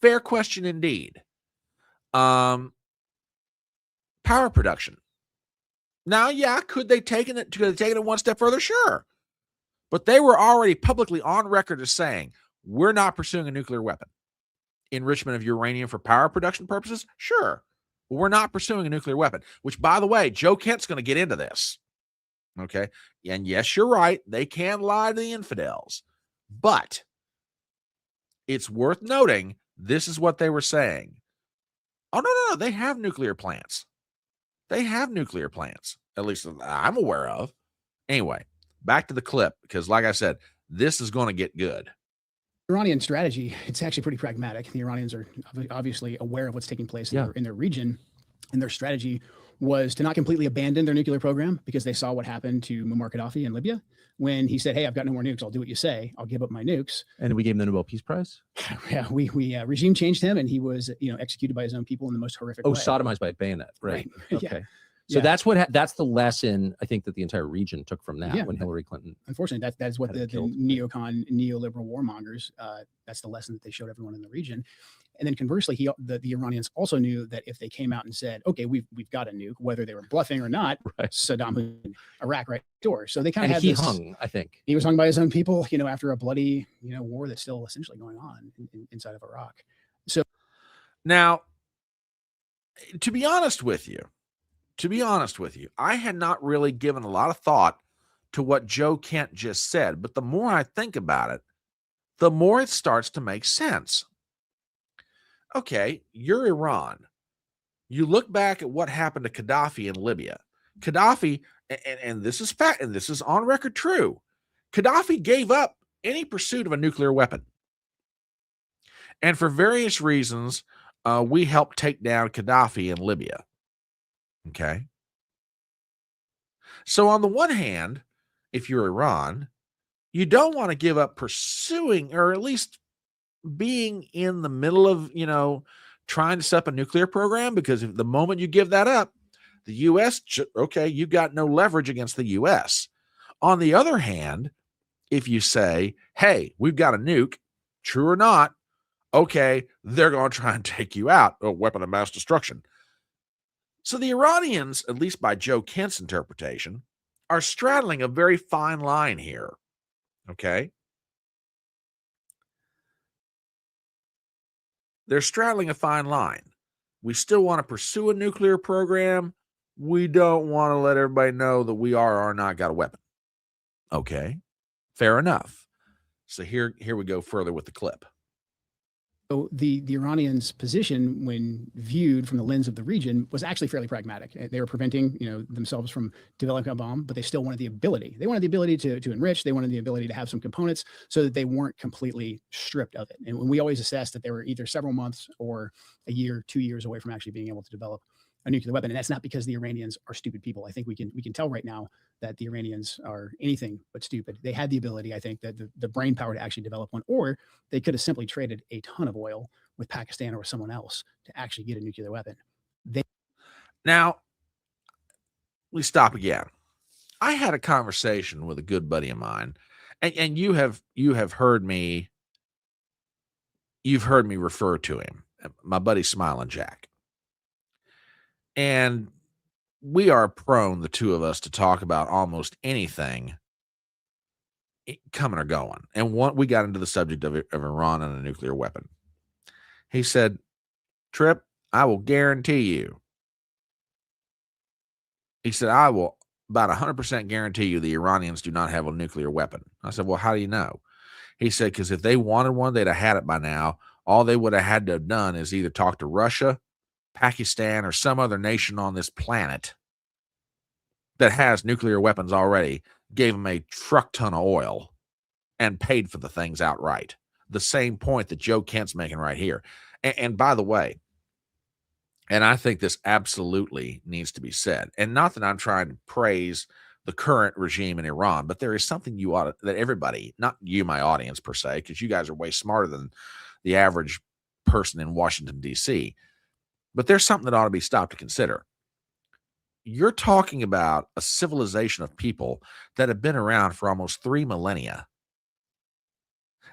Fair question indeed. power production. Now, yeah, could they taken it one step further? Sure. But they were already publicly on record as saying, we're not pursuing a nuclear weapon. Enrichment of uranium for power production purposes? Sure. But we're not pursuing a nuclear weapon, which, by the way, Joe Kent's going to get into this. Okay. And yes, you're right. They can lie to the infidels. But it's worth noting, this is what they were saying. Oh, no. They have nuclear plants. They have nuclear plants, at least I'm aware of. Anyway, back to the clip, because like I said, this is going to get good. Iranian strategy, it's actually pretty pragmatic. The Iranians are obviously aware of what's taking place in their region, and their strategy was to not completely abandon their nuclear program, because they saw what happened to Muammar Gaddafi in Libya when he said, hey, I've got no more nukes. I'll do what you say. I'll give up my nukes. And we gave him the Nobel Peace Prize? Yeah, we regime changed him, and he was executed by his own people in the most horrific way. Sodomized by a bayonet. Right. Okay. Yeah. So that's the lesson I think that the entire region took from that when Hillary Clinton. Unfortunately, that's what the neocon, neoliberal warmongers, that's the lesson that they showed everyone in the region. And then conversely, the Iranians also knew that if they came out and said, okay, we've got a nuke, whether they were bluffing or not, Saddam Hussein, Iraq right door. So they kind of had he hung, I think. He was hung by his own people, after a bloody, war that's still essentially going on inside of Iraq. So now, to be honest with you, I had not really given a lot of thought to what Joe Kent just said, but the more I think about it, the more it starts to make sense. Okay, you're Iran. You look back at what happened to Gaddafi in Libya. Gaddafi, and this is fact, and this is on record true, Gaddafi gave up any pursuit of a nuclear weapon. And for various reasons, we helped take down Gaddafi in Libya. Okay. So on the one hand, if you're Iran, you don't want to give up pursuing, or at least being in the middle of, trying to set up a nuclear program, because if the moment you give that up, the U.S., okay, you've got no leverage against the U.S. On the other hand, if you say, hey, we've got a nuke, true or not, okay, they're going to try and take you out, a weapon of mass destruction. So the Iranians, at least by Joe Kent's interpretation, are straddling a very fine line here. Okay? They're straddling a fine line. We still want to pursue a nuclear program. We don't want to let everybody know that we are or not got a weapon. Okay, fair enough. So here we go further with the clip. So the Iranians' position, when viewed from the lens of the region, was actually fairly pragmatic. They were preventing, themselves from developing a bomb, but they still wanted the ability. They wanted the ability to enrich. They wanted the ability to have some components so that they weren't completely stripped of it. And when we always assessed that they were either several months or a year, 2 years away from actually being able to develop a nuclear weapon. And that's not because the Iranians are stupid people. I think we can tell right now that the Iranians are anything but stupid. They had the ability, I think, that the brain power to actually develop one, or they could have simply traded a ton of oil with Pakistan or someone else to actually get a nuclear weapon. Now, we stop again. I had a conversation with a good buddy of mine, and you have heard me. You've heard me refer to him, my buddy Smiling Jack. And we are prone, the two of us, to talk about almost anything coming or going. And we got into the subject of Iran and a nuclear weapon. He said, Trip, I will guarantee you. He said, I will about 100% guarantee you the Iranians do not have a nuclear weapon. I said, well, how do you know? He said, because if they wanted one, they'd have had it by now. All they would have had to have done is either talk to Russia, Pakistan, or some other nation on this planet that has nuclear weapons already, gave them a truck ton of oil and paid for the things outright. The same point that Joe Kent's making right here. And by the way, and I think this absolutely needs to be said, and not that I'm trying to praise the current regime in Iran, but there is something that everybody, not you, my audience per se, because you guys are way smarter than the average person in Washington, D.C., but there's something that ought to be stopped to consider. You're talking about a civilization of people that have been around for almost 3 millennia.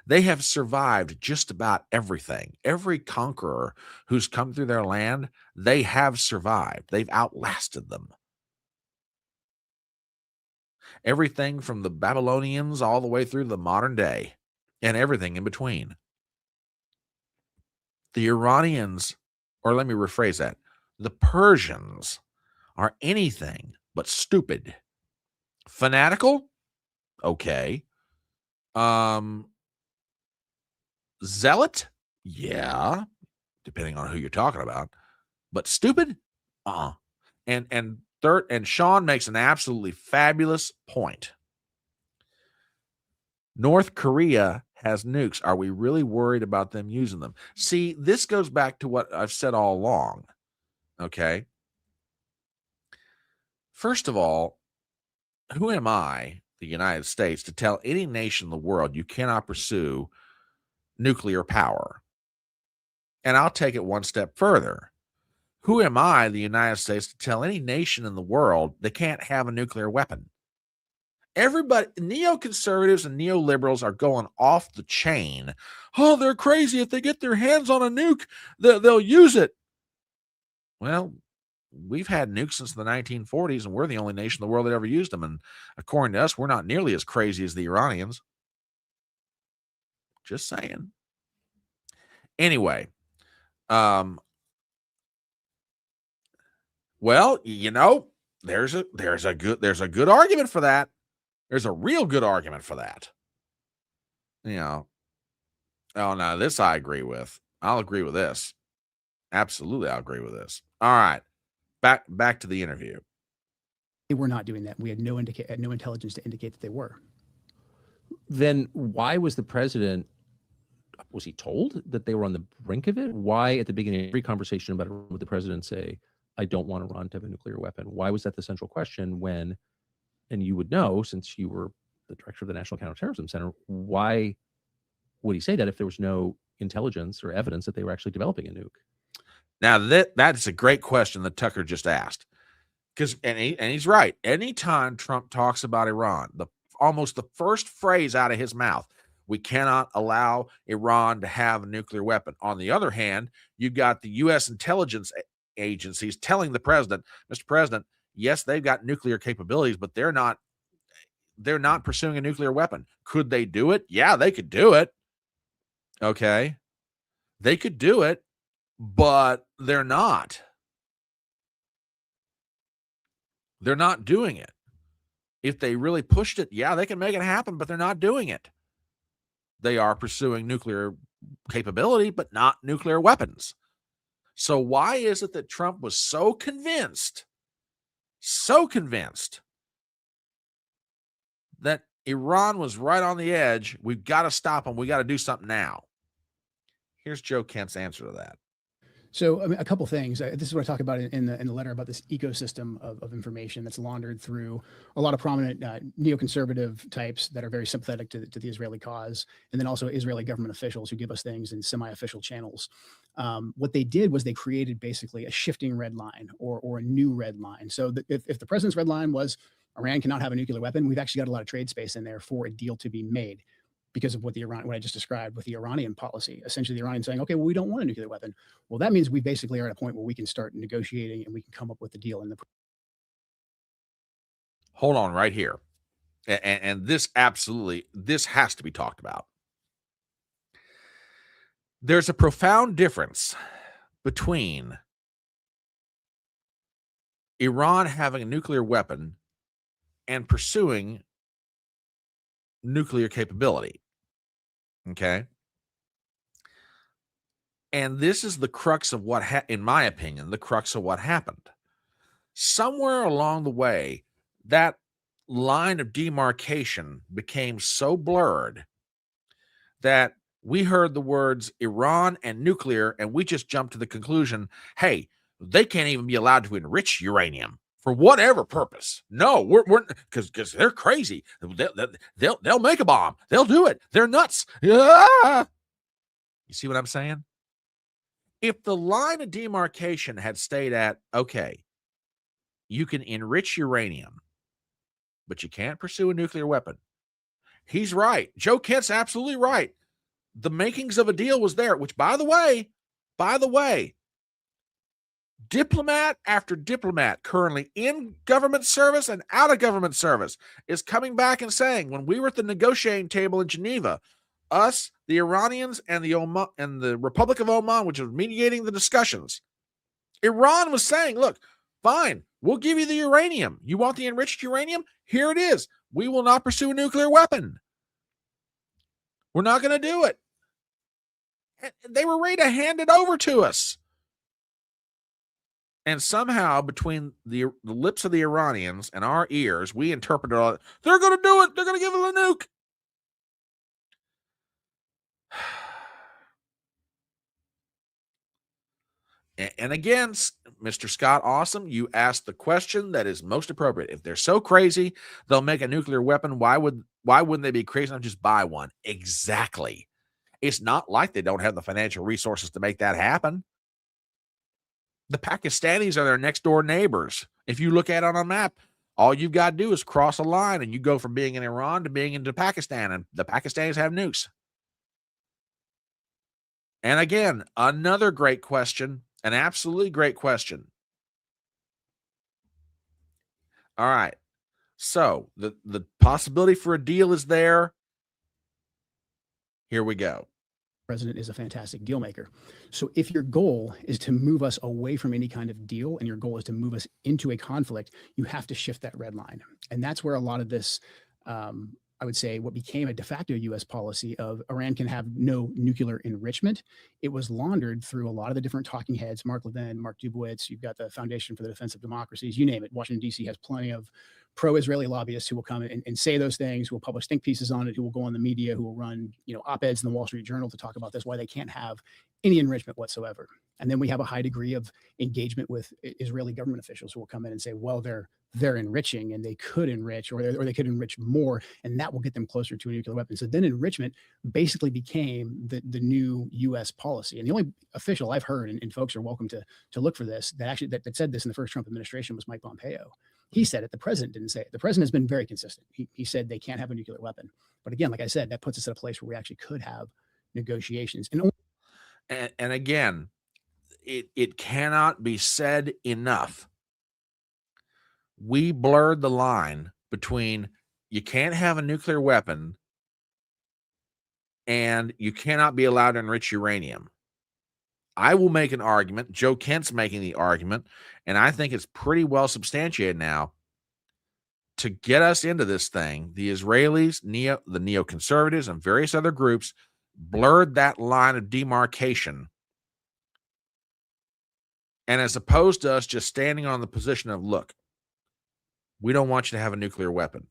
They have survived just about everything. Every conqueror who's come through their land, they have survived. They've outlasted them. Everything from the Babylonians all the way through the modern day and everything in between. The Iranians, or let me rephrase that, the Persians are anything but stupid. Fanatical? Okay. Zealot? Yeah, depending on who you're talking about. But stupid? And Sean makes an absolutely fabulous point. North Korea has nukes. Are we really worried about them using them? See, this goes back to what I've said all along. Okay. First of all, who am I, the United States, to tell any nation in the world you cannot pursue nuclear power? And I'll take it one step further. Who am I, the United States, to tell any nation in the world they can't have a nuclear weapon? Everybody, neoconservatives and neoliberals are going off the chain. Oh, they're crazy. If they get their hands on a nuke, they'll use it. Well, we've had nukes since the 1940s, and we're the only nation in the world that ever used them. And according to us, we're not nearly as crazy as the Iranians. Just saying. Anyway, well, you know, there's a good argument for that. There's a real good argument for that. You know, oh no, this I agree with. I'll agree with this. Absolutely, I'll agree with this. All right, back to the interview. They were not doing that. We had no intelligence to indicate that they were. Then why was the president? Was he told that they were on the brink of it? Why, at the beginning of every conversation about it, would the president say, "I don't want Iran to have a nuclear weapon"? Why was that the central question? When, and you would know, since you were the director of the National Counterterrorism Center, why would he say that if there was no intelligence or evidence that they were actually developing a nuke? Now that's a great question that Tucker just asked, because and he's right. Anytime Trump talks about Iran, almost the first phrase out of his mouth, we cannot allow Iran to have a nuclear weapon. On the other hand, you've got the U.S. intelligence agencies telling the president, Mr. President, yes, they've got nuclear capabilities, but they're not pursuing a nuclear weapon. Could they do it? Yeah, they could do it. Okay. They could do it, but they're not. They're not doing it. If they really pushed it, yeah, they can make it happen, but they're not doing it. They are pursuing nuclear capability, but not nuclear weapons. So why is it that Trump was so convinced that Iran was right on the edge? We've got to stop them. We got to do something now. Here's Joe Kent's answer to that. So, I mean, a couple things. This is what I talk about in the letter about this ecosystem of information that's laundered through a lot of prominent neoconservative types that are very sympathetic to the Israeli cause, and then also Israeli government officials who give us things in semi-official channels. What they did was they created basically a shifting red line or a new red line. So if the president's red line was Iran cannot have a nuclear weapon, we've actually got a lot of trade space in there for a deal to be made, because of what I just described with the Iranian policy. Essentially, the Iranians saying, okay, well, we don't want a nuclear weapon. Well, that means we basically are at a point where we can start negotiating and we can come up with a deal. Hold on right here. And this has to be talked about. There's a profound difference between Iran having a nuclear weapon and pursuing nuclear capability. Okay. And this is the crux of what, in my opinion, the crux of what happened. Somewhere along the way, that line of demarcation became so blurred that we heard the words Iran and nuclear, and we just jumped to the conclusion, hey, they can't even be allowed to enrich uranium for whatever purpose. No, we're because they're crazy. They'll make a bomb. They'll do it. They're nuts. Ah! You see what I'm saying? If the line of demarcation had stayed at, okay, you can enrich uranium, but you can't pursue a nuclear weapon. He's right. Joe Kent's absolutely right. the makings of a deal was there, which by the way, diplomat after diplomat currently in government service and out of government service is coming back and saying, when we were at the negotiating table in Geneva, us, the Iranians, and the Republic of Oman, which was mediating the discussions, Iran was saying, look, fine, we'll give you the uranium. You want the enriched uranium? Here it is. We will not pursue a nuclear weapon. We're not going to do it. And they were ready to hand it over to us. And somehow, between the lips of the Iranians and our ears, we interpreted all. They're going to do it. They're going to give it a nuke. And again, Mr. Scott Awesome, you asked the question that is most appropriate. If they're so crazy, they'll make a nuclear weapon. Why wouldn't they be crazy enough to just buy one? Exactly. It's not like they don't have the financial resources to make that happen. The Pakistanis are their next door neighbors. If you look at it on a map, all you've got to do is cross a line and you go from being in Iran to being into Pakistan, and the Pakistanis have nukes. And again, another great question, an absolutely great question. All right. So the possibility for a deal is there. Here we go. President is a fantastic deal maker. So if your goal is to move us away from any kind of deal and your goal is to move us into a conflict, you have to shift that red line. And that's where a lot of this, I would say, what became a de facto U.S. policy of Iran can have no nuclear enrichment. It was laundered through a lot of the different talking heads, Mark Levin, Mark Dubowitz, you've got the Foundation for the Defense of Democracies, you name it. Washington, D.C. has plenty of pro-Israeli lobbyists who will come and say those things, who will publish think pieces on it, who will go on the media, who will run, op-eds in the Wall Street Journal to talk about this, why they can't have any enrichment whatsoever. And then we have a high degree of engagement with Israeli government officials who will come in and say, well, they're enriching and they could enrich, or they could enrich more, and that will get them closer to a nuclear weapon. So then enrichment basically became the new U.S. policy. And the only official I've heard, and folks are welcome to look for this, that said this in the first Trump administration was Mike Pompeo. He said it. The president didn't say it. The president has been very consistent. He said they can't have a nuclear weapon. But again, like I said, that puts us at a place where we actually could have negotiations. And again, it cannot be said enough. We blurred the line between you can't have a nuclear weapon and you cannot be allowed to enrich uranium. I will make an argument. Joe Kent's making the argument, and I think it's pretty well substantiated now. To get us into this thing, the Israelis, the neoconservatives, and various other groups blurred that line of demarcation. And as opposed to us just standing on the position of, look, we don't want you to have a nuclear weapon,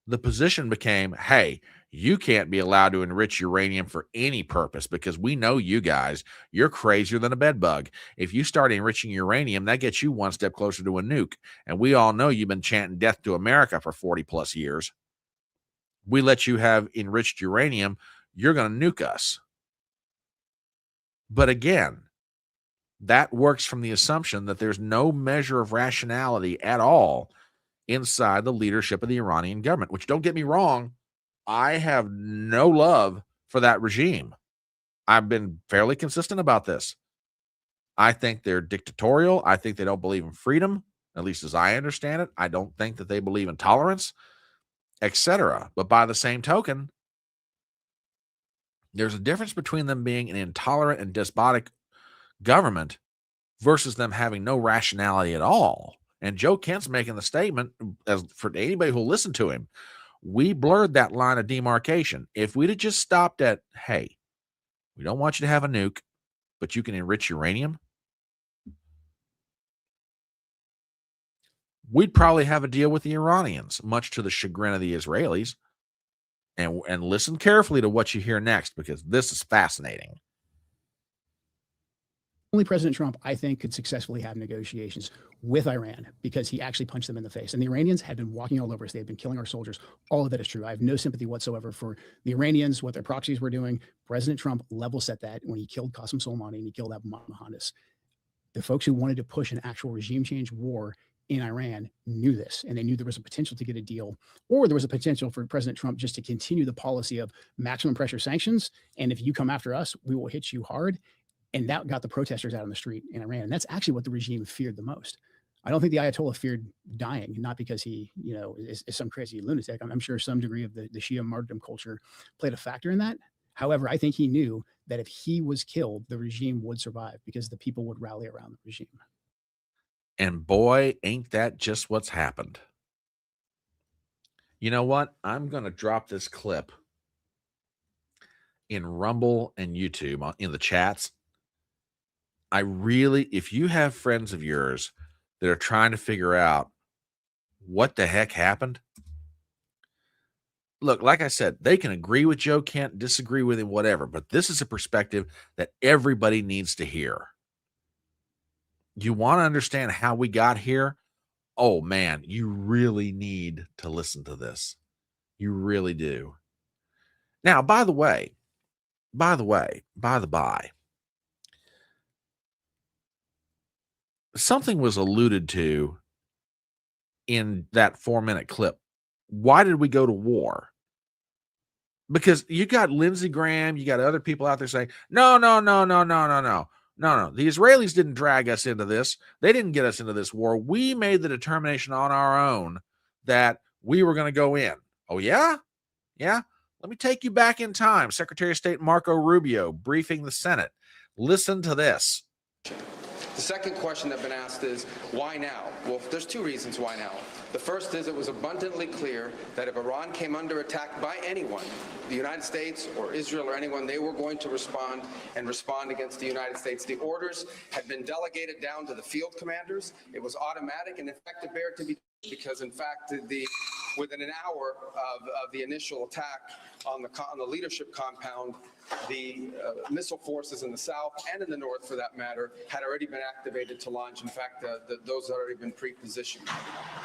the position became, hey, you can't be allowed to enrich uranium for any purpose because we know you guys, you're crazier than a bed bug. If you start enriching uranium, that gets you one step closer to a nuke. And we all know you've been chanting death to America for 40 plus years. We let you have enriched uranium, you're going to nuke us. But again, that works from the assumption that there's no measure of rationality at all inside the leadership of the Iranian government, which, don't get me wrong, I have no love for that regime. I've been fairly consistent about this. I think they're dictatorial. I think they don't believe in freedom, at least as I understand it. I don't think that they believe in tolerance, etc. But by the same token, there's a difference between them being an intolerant and despotic government versus them having no rationality at all. And Joe Kent's making the statement, as for anybody who'll listen to him, we blurred that line of demarcation. If we'd have just stopped at, hey, we don't want you to have a nuke, but you can enrich uranium, we'd probably have a deal with the Iranians, much to the chagrin of the Israelis. And listen carefully to what you hear next, because this is fascinating. Only President Trump, I think, could successfully have negotiations with Iran because he actually punched them in the face. And the Iranians had been walking all over us. They had been killing our soldiers. All of that is true. I have no sympathy whatsoever for the Iranians, what their proxies were doing. President Trump level set that when he killed Qasem Soleimani and he killed Abu Mohammed. The folks who wanted to push an actual regime change war in Iran knew this, and they knew there was a potential to get a deal, or there was a potential for President Trump just to continue the policy of maximum pressure sanctions. And if you come after us, we will hit you hard. And that got the protesters out on the street in Iran. And that's actually what the regime feared the most. I don't think the Ayatollah feared dying, not because he, is some crazy lunatic. I'm sure some degree of the Shia martyrdom culture played a factor in that. However, I think he knew that if he was killed, the regime would survive because the people would rally around the regime. And boy, ain't that just what's happened. You know what? I'm going to drop this clip in Rumble and YouTube in the chats. I really, if you have friends of yours that are trying to figure out what the heck happened, look, like I said, they can agree with Joe Kent, disagree with him, whatever, but this is a perspective that everybody needs to hear. You want to understand how we got here? Oh man, you really need to listen to this. You really do. Now, by the by, something was alluded to in that 4-minute clip. Why did we go to war? Because you got Lindsey Graham, you got other people out there saying, no. The Israelis didn't drag us into this. They didn't get us into this war. We made the determination on our own that we were going to go in. Oh, yeah? Yeah? Let me take you back in time. Secretary of State Marco Rubio briefing the Senate. Listen to this. The second question that's been asked is, why now? Well, there's two reasons why now. The first is it was abundantly clear that if Iran came under attack by anyone, the United States or Israel or anyone, they were going to respond against the United States. The orders had been delegated down to the field commanders. It was automatic, and in fact, it bared to be because, in fact, within an hour of the initial attack on the leadership compound, the missile forces in the south and in the north, for that matter, had already been activated to launch. In fact, those had already been pre-positioned.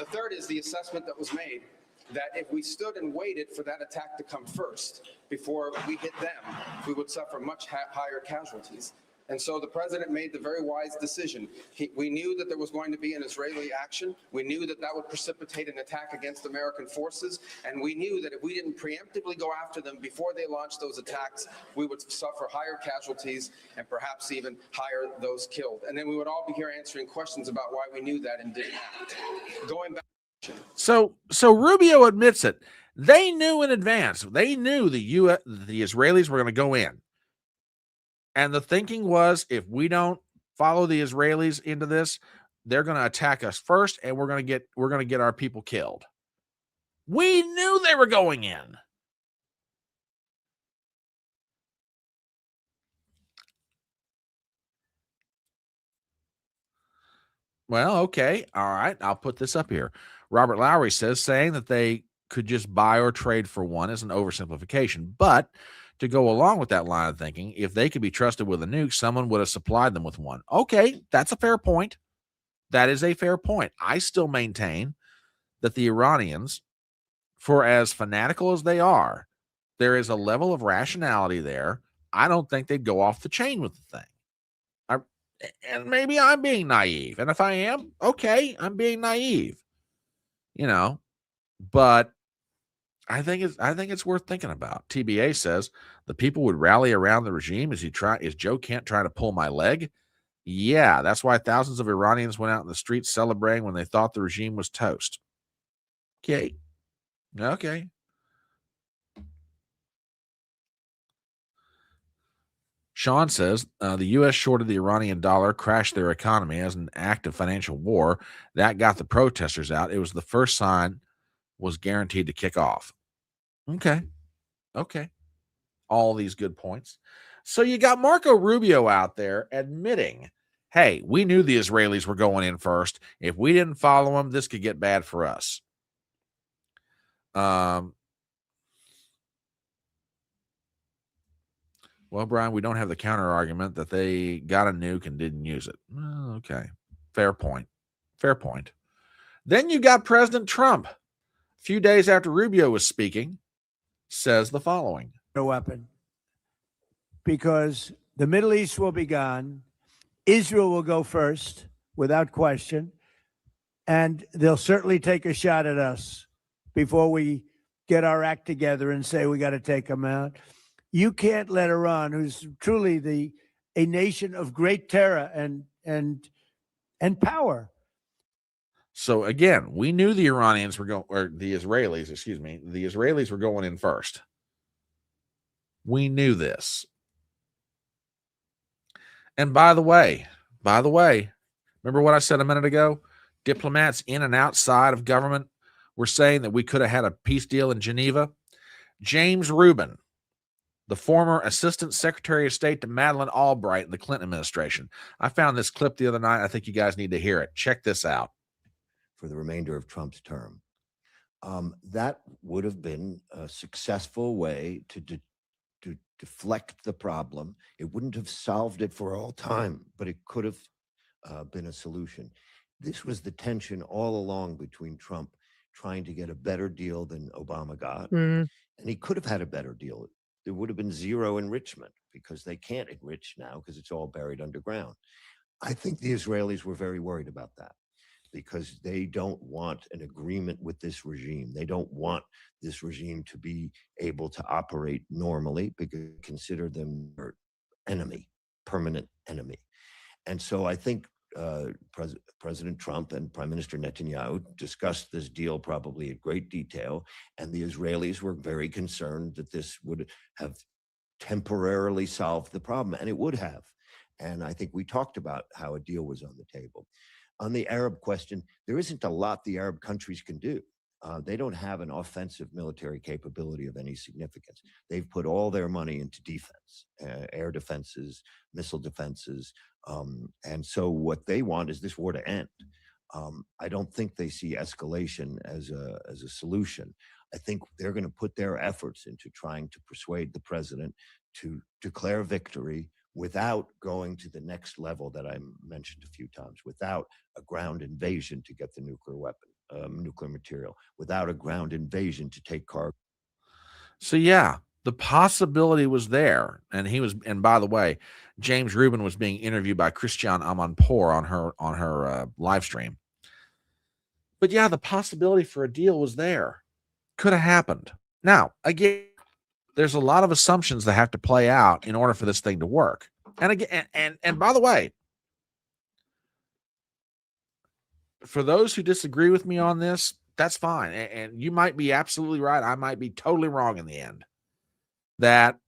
The third is the assessment that was made that if we stood and waited for that attack to come first before we hit them, we would suffer much higher casualties. And so the president made the very wise decision. We knew that there was going to be an Israeli action. We knew that that would precipitate an attack against American forces. And we knew that if we didn't preemptively go after them before they launched those attacks, we would suffer higher casualties and perhaps even higher those killed. And then we would all be here answering questions about why we knew that and didn't act. Going back. So Rubio admits it. They knew in advance. They knew the Israelis were going to go in. And the thinking was, if we don't follow the Israelis into this, they're going to attack us first, and we're going to get our people killed. We knew they were going in. Well, okay. All right. I'll put this up here. Robert Lowry says saying that they could just buy or trade for one is an oversimplification, but to go along with that line of thinking, if they could be trusted with a nuke, someone would have supplied them with one. Okay, that's a fair point. That is a fair point. I still maintain that the Iranians, for as fanatical as they are, there is a level of rationality there. I don't think they'd go off the chain with the thing. And maybe I'm being naive. And if I am, okay, I'm being naive. But I think it's worth thinking about. TBA says the people would rally around the regime. Is Joe Kent trying to pull my leg? Yeah, that's why thousands of Iranians went out in the streets celebrating when they thought the regime was toast. Okay. Sean says the U.S. shorted the Iranian dollar, crashed their economy as an act of financial war. That got the protesters out. It was the first sign was guaranteed to kick off. Okay. All these good points. So you got Marco Rubio out there admitting, hey, we knew the Israelis were going in first. If we didn't follow them, this could get bad for us. Well, Brian, we don't have the counter argument that they got a nuke and didn't use it. Okay. Fair point. Then you got President Trump. A few days after Rubio was speaking, says the following. A weapon. Because the Middle East will be gone. Israel will go first, without question. and they'll certainly take a shot at us before we get our act together and say we got to take them out. You can't let Iran, who's truly a nation of great terror and power. So again, we knew the Iranians were going, or the Israelis, excuse me, the Israelis were going in first. We knew this. And by the way, remember what I said a minute ago? Diplomats in and outside of government were saying that we could have had a peace deal in Geneva. James Rubin, the former Assistant Secretary of State to Madeleine Albright in the Clinton administration. I found this clip the other night. I think you guys need to hear it. Check this out. For the remainder of Trump's term. That would have been a successful way to deflect the problem. It wouldn't have solved it for all time, but it could have been a solution. This was the tension all along between Trump trying to get a better deal than Obama got. And he could have had a better deal. There would have been zero enrichment because they can't enrich now because it's all buried underground. I think the Israelis were very worried about that, because they don't want an agreement with this regime. They don't want this regime to be able to operate normally because they consider them their enemy, permanent enemy. And so I think President Trump and Prime Minister Netanyahu discussed this deal probably in great detail, and the Israelis were very concerned that this would have temporarily solved the problem, and it would have. And I think we talked about how a deal was on the table. On the Arab question, there isn't a lot the Arab countries can do. They don't have an offensive military capability of any significance. They've put all their money into defense, air defenses, missile defenses. And so what they want is this war to end. I don't think they see escalation as a solution. I think they're going to put their efforts into trying to persuade the president to declare victory without going to the next level that I mentioned a few times, without a ground invasion to get the nuclear weapon, nuclear material, without a ground invasion to take cargo. So yeah, the possibility was there. And by the way, James Rubin was being interviewed by Christiane Amanpour on her live stream. But yeah, the possibility for a deal was there. Could have happened. Now, again, there's a lot of assumptions that have to play out in order for this thing to work. And again, and by the way, for those who disagree with me on this, that's fine. And you might be absolutely right. I might be totally wrong in the end. That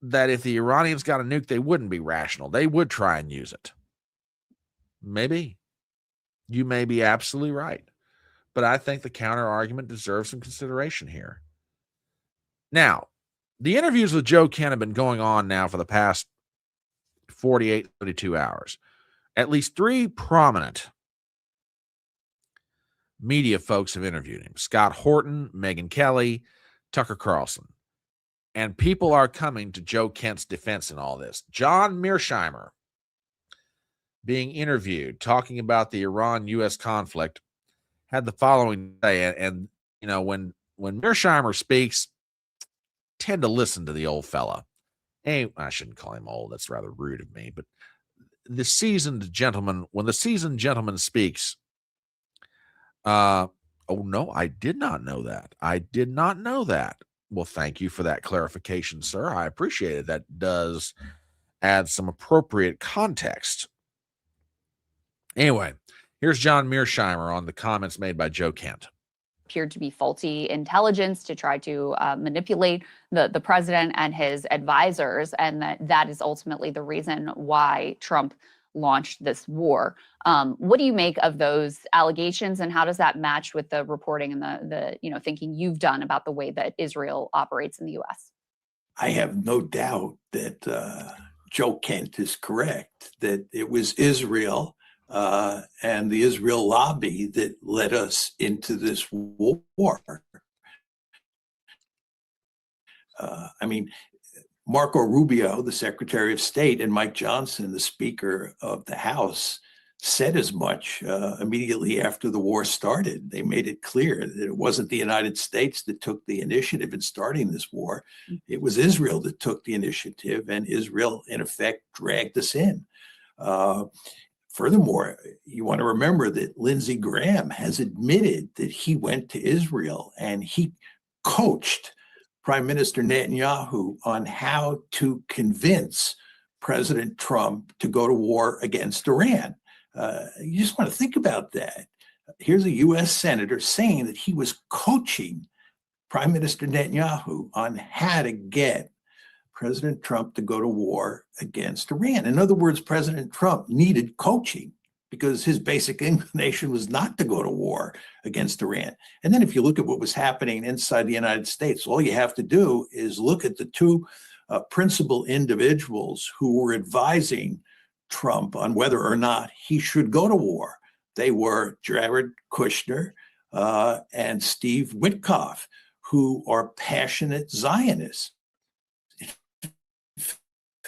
if the Iranians got a nuke, they wouldn't be rational. They would try and use it. Maybe. You may be absolutely right. But I think the counter argument deserves some consideration here. Now, the interviews with Joe Kent have been going on now for the past 48, 32 hours. At least 3 prominent media folks have interviewed him. Scott Horton, Megyn Kelly, Tucker Carlson. And people are coming to Joe Kent's defense in all this. John Mearsheimer being interviewed, talking about the Iran-U.S. conflict, had the following to say, and you know, when Mearsheimer speaks, tend to listen to the old fella. Hey, I shouldn't call him old. That's rather rude of me. But the seasoned gentleman, when the seasoned gentleman speaks, oh no, I did not know that. I did not know that. Well, thank you for that clarification, sir. I appreciate it. That does add some appropriate context. Anyway, here's John Mearsheimer on the comments made by Joe Kent. Appeared to be faulty intelligence to try to manipulate the president and his advisors, and that is ultimately the reason why Trump launched this war. What do you make of those allegations, and how does that match with the reporting and the thinking you've done about the way that Israel operates in the U.S.? I have no doubt that Joe Kent is correct, that it was Israel and the Israel lobby that led us into this war. I mean, Marco Rubio, the Secretary of State, and Mike Johnson, the Speaker of the House, said as much immediately after the war started. They made it clear that it wasn't the United States that took the initiative in starting this war. It was Israel that took the initiative, and Israel, in effect, dragged us in. Furthermore, you want to remember that Lindsey Graham has admitted that he went to Israel and he coached Prime Minister Netanyahu on how to convince President Trump to go to war against Iran. You just want to think about that. Here's a U.S. senator saying that he was coaching Prime Minister Netanyahu on how to get President Trump to go to war against Iran. In other words, President Trump needed coaching because his basic inclination was not to go to war against Iran. And then if you look at what was happening inside the United States, all you have to do is look at the two principal individuals who were advising Trump on whether or not he should go to war. They were Jared Kushner and Steve Witkoff, who are passionate Zionists.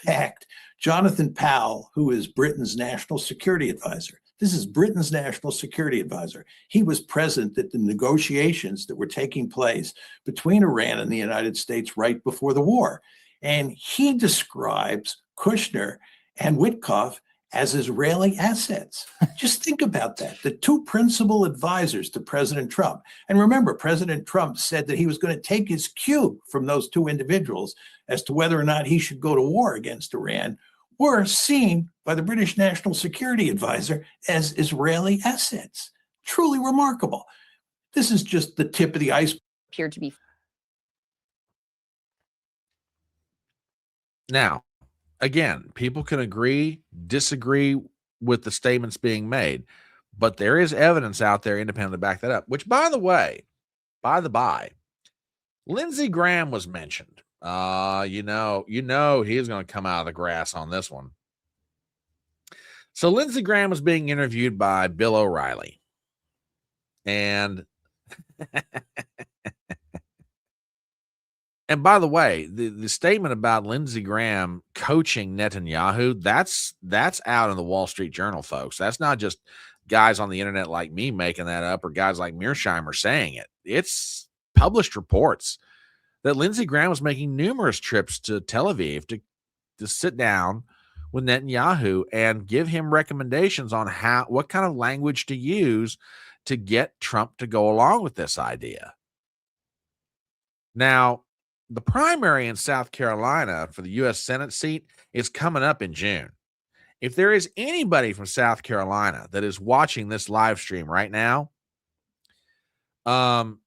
In fact, Jonathan Powell, who is Britain's national security advisor, this is Britain's national security advisor. He was present at the negotiations that were taking place between Iran and the United States right before the war. And he describes Kushner and Witkoff as Israeli assets. Just think about that. The two principal advisors to President Trump. And remember, President Trump said that he was going to take his cue from those two individuals as to whether or not he should go to war against Iran, were seen by the British National Security Advisor as Israeli assets. Truly remarkable. This is just the tip of the iceberg. Appeared to be. Now, again, people can agree, disagree with the statements being made, but there is evidence out there independently to back that up, which, by the way, Lindsey Graham was mentioned. He's going to come out of the grass on this one. So Lindsey Graham was being interviewed by Bill O'Reilly. And and by the way, the statement about Lindsey Graham coaching Netanyahu, that's out in the Wall Street Journal, folks. That's not just guys on the internet like me making that up or guys like Mearsheimer saying it. It's published reports that Lindsey Graham was making numerous trips to Tel Aviv to sit down with Netanyahu and give him recommendations on what kind of language to use to get Trump to go along with this idea. Now, the primary in South Carolina for the U.S. Senate seat is coming up in June. If there is anybody from South Carolina that is watching this live stream right now, can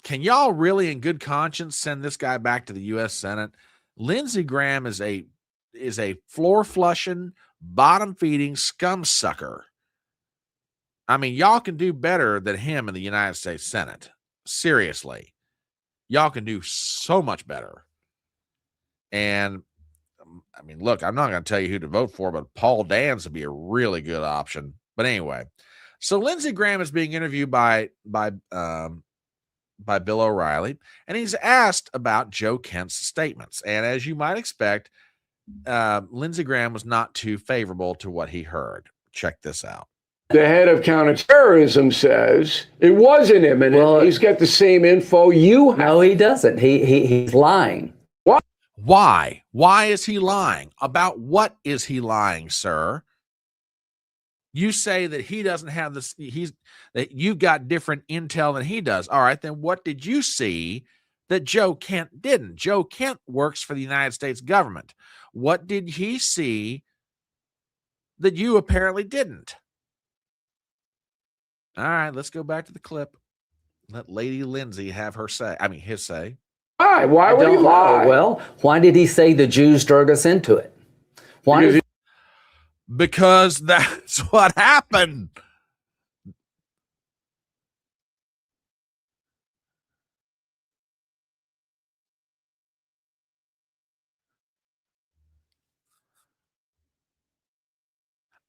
y'all really in good conscience send this guy back to the U.S. Senate? Lindsey Graham is a floor-flushing, bottom-feeding scum sucker. I mean, y'all can do better than him in the United States Senate. Seriously. Y'all can do so much better. And, I mean, look, I'm not going to tell you who to vote for, but Paul Dans would be a really good option. But anyway, so Lindsey Graham is being interviewed by Bill O'Reilly, and he's asked about Joe Kent's statements. And as you might expect, Lindsey Graham was not too favorable to what he heard. Check this out. The head of counterterrorism says it wasn't imminent. Well, he's got the same info you have. No, he doesn't. He's lying. What? Why? Why is he lying? About what is he lying, sir? You say that he doesn't have this, that you've got different intel than he does. All right, then what did you see that Joe Kent didn't? Joe Kent works for the United States government. What did he see that you apparently didn't? All right, let's go back to the clip. Let Lady Lindsay have her say. I mean, his say. Why? Why would he lie? Well, why did he say the Jews drug us into it? Why? Because that's what happened.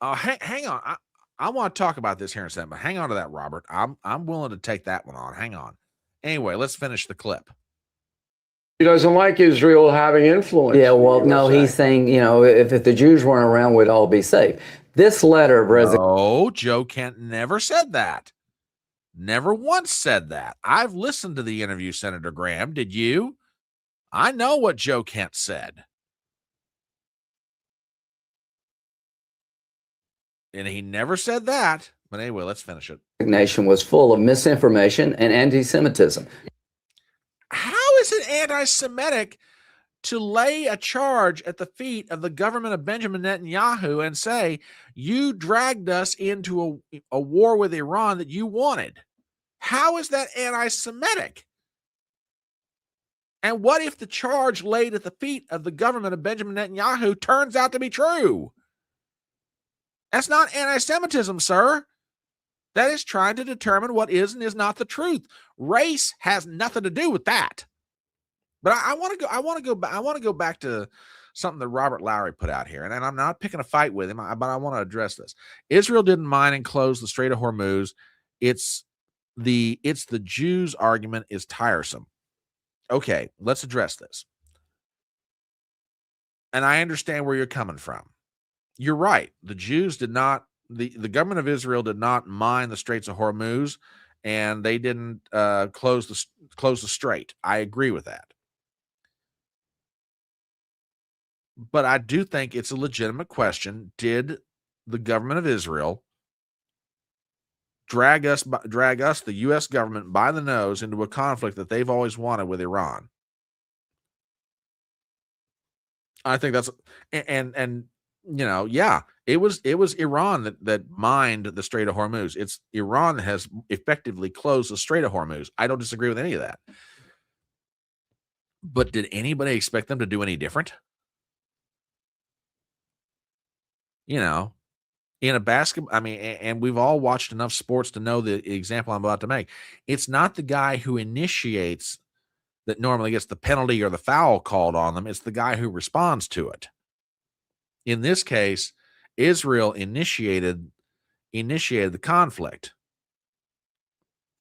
Hang on. I want to talk about this here in a second, but hang on to that, Robert. I'm willing to take that one on. Hang on. Anyway, let's finish the clip. He doesn't like Israel having influence. Yeah, well, no, he's saying, if the Jews weren't around, we'd all be safe. This letter of resignation. No, Joe Kent never said that. Never once said that. I've listened to the interview, Senator Graham. Did you? I know what Joe Kent said. And he never said that. But anyway, let's finish it. Nation was full of misinformation and anti-Semitism. How is it anti-Semitic to lay a charge at the feet of the government of Benjamin Netanyahu and say, you dragged us into a war with Iran that you wanted? How is that anti-Semitic? And what if the charge laid at the feet of the government of Benjamin Netanyahu turns out to be true? That's not anti-Semitism, sir. That is trying to determine what is and is not the truth. Race has nothing to do with that. But I want to go back to something that Robert Lowry put out here, and I'm not picking a fight with him, but I want to address this. Israel didn't mine and close the Strait of Hormuz. It's the Jews' argument is tiresome. Okay, let's address this. And I understand where you're coming from. You're right. The Jews did not. The government of Israel did not mine the Straits of Hormuz, and they didn't close the strait. I agree with that. But I do think it's a legitimate question. Did the government of Israel drag us, the U.S. government, by the nose into a conflict that they've always wanted with Iran? I think that's and yeah, it was Iran that mined the Strait of Hormuz. It's Iran that has effectively closed the Strait of Hormuz. I don't disagree with any of that. But did anybody expect them to do any different? In a basketball, and we've all watched enough sports to know the example I'm about to make. It's not the guy who initiates that normally gets the penalty or the foul called on them. It's the guy who responds to it. In this case, Israel initiated the conflict,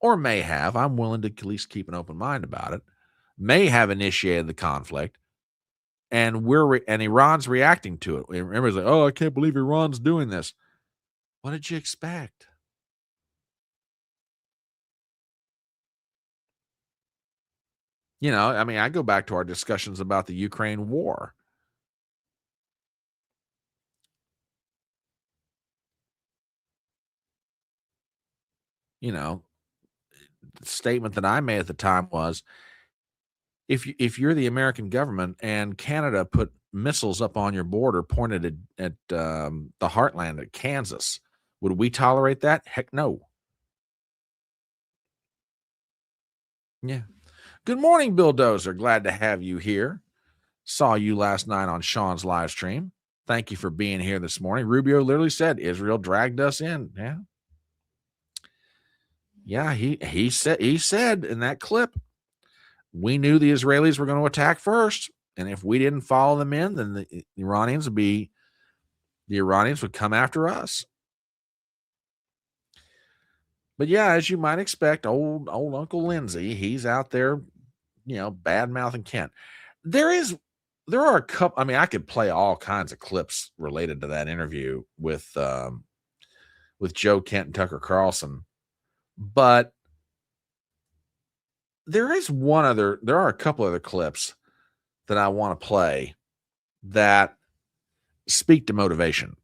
or may have. I'm willing to at least keep an open mind about it. May have initiated the conflict, and Iran's reacting to it. Everybody's like, "Oh, I can't believe Iran's doing this." What did you expect? I go back to our discussions about the Ukraine war. The statement that I made at the time was, if you're the American government and Canada put missiles up on your border pointed at the heartland at Kansas, would we tolerate that? Heck no. Yeah. Good morning, Bill Dozer. Glad to have you here. Saw you last night on Sean's live stream. Thank you for being here this morning. Rubio literally said Israel dragged us in. Yeah. Yeah, he said in that clip, we knew the Israelis were going to attack first, and if we didn't follow them in, then the Iranians would come after us. But yeah, as you might expect, old Uncle Lindsay, he's out there, bad mouthing Kent. There are a couple. I could play all kinds of clips related to that interview with Joe Kent and Tucker Carlson, but there are a couple other clips that I want to play that speak to motivation.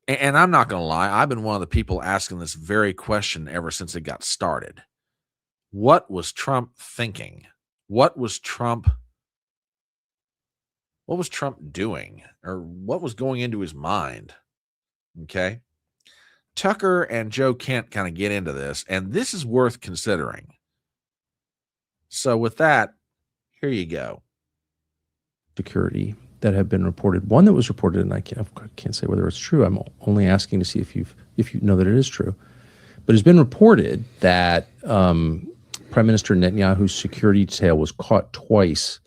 And I'm not going to lie, I've been one of the people asking this very question ever since it got started. What was Trump thinking? What was Trump doing? Or what was going into his mind? Okay. Tucker and Joe Kent kind of get into this, and this is worth considering. So with that, here you go. Security that have been reported. One that was reported, and I can't say whether it's true. I'm only asking to see if you know that it is true. But it's been reported that Prime Minister Netanyahu's security detail was caught twice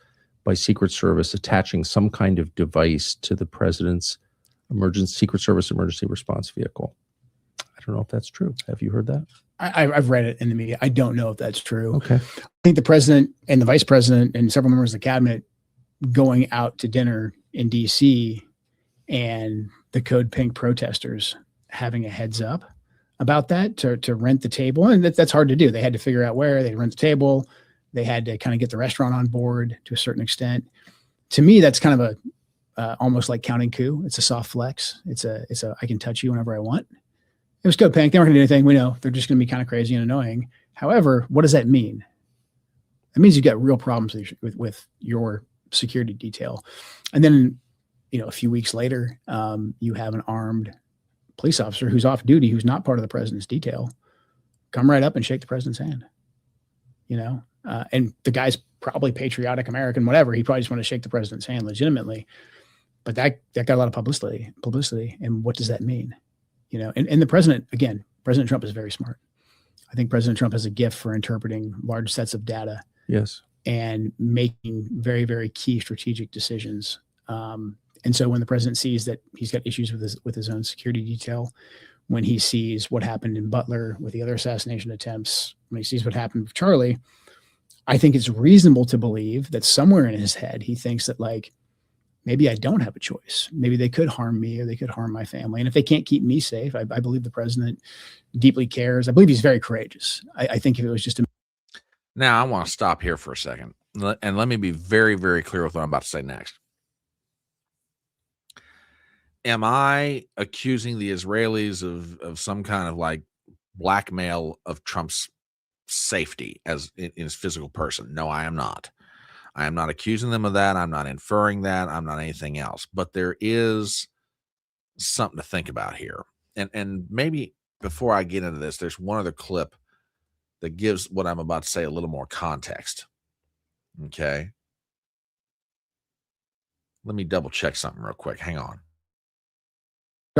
by Secret Service attaching some kind of device to the president's Secret Service emergency response vehicle. I don't know if that's true. Have you heard that? I've read it in the media. I don't know if that's true. Okay. I think the president and the vice president and several members of the cabinet going out to dinner in D.C. and the Code Pink protesters having a heads up about that to rent the table. And that's hard to do. They had to figure out where they rent the table. They had to kind of get the restaurant on board to a certain extent. To me, that's kind of almost like counting coup. It's a soft flex. It's a I can touch you whenever I want. It was code panic. They weren't going to do anything. We know they're just going to be kind of crazy and annoying. However, what does that mean? That means you've got real problems with your security detail. And then, a few weeks later, you have an armed police officer who's off duty, who's not part of the president's detail, come right up and shake the president's hand. And the guy's probably patriotic American, whatever. He probably just wanted to shake the president's hand legitimately. But that got a lot of publicity. And what does that mean? And the president, again, President Trump is very smart. I think President Trump has a gift for interpreting large sets of data. Yes. And making very, very key strategic decisions. And so when the president sees that he's got issues with his own security detail, when he sees what happened in Butler with the other assassination attempts, when he sees what happened with Charlie, I think it's reasonable to believe that somewhere in his head, he thinks that, like, maybe I don't have a choice. Maybe they could harm me or they could harm my family. And if they can't keep me safe, I believe the president deeply cares. I believe he's very courageous. I think if it was just a Now, I want to stop here for a second, and let me be very, very clear with what I'm about to say next. Am I accusing the Israelis of some kind of like blackmail of Trump's safety as in his physical person? No, I am not. I am not accusing them of that. I'm not inferring that. I'm not anything else. But there is something to think about here. And maybe before I get into this, there's one other clip that gives what I'm about to say a little more context. Okay. Let me double check something real quick. Hang on.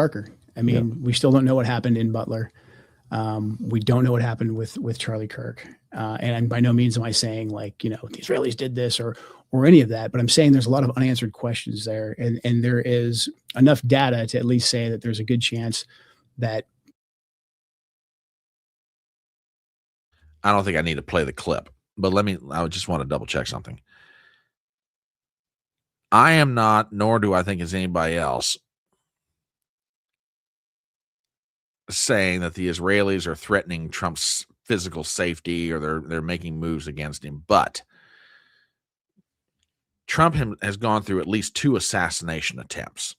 darker. I mean, we still don't know what happened in Butler. We don't know what happened with Charlie Kirk. And by no means am I saying, like, the Israelis did this or any of that, but I'm saying there's a lot of unanswered questions there. And there is enough data to at least say that there's a good chance that. I don't think I need to play the clip, but I just want to double check something. I am not, nor do I think is anybody else, saying that the Israelis are threatening Trump's physical safety or they're making moves against him. But Trump has gone through at least 2 assassination attempts.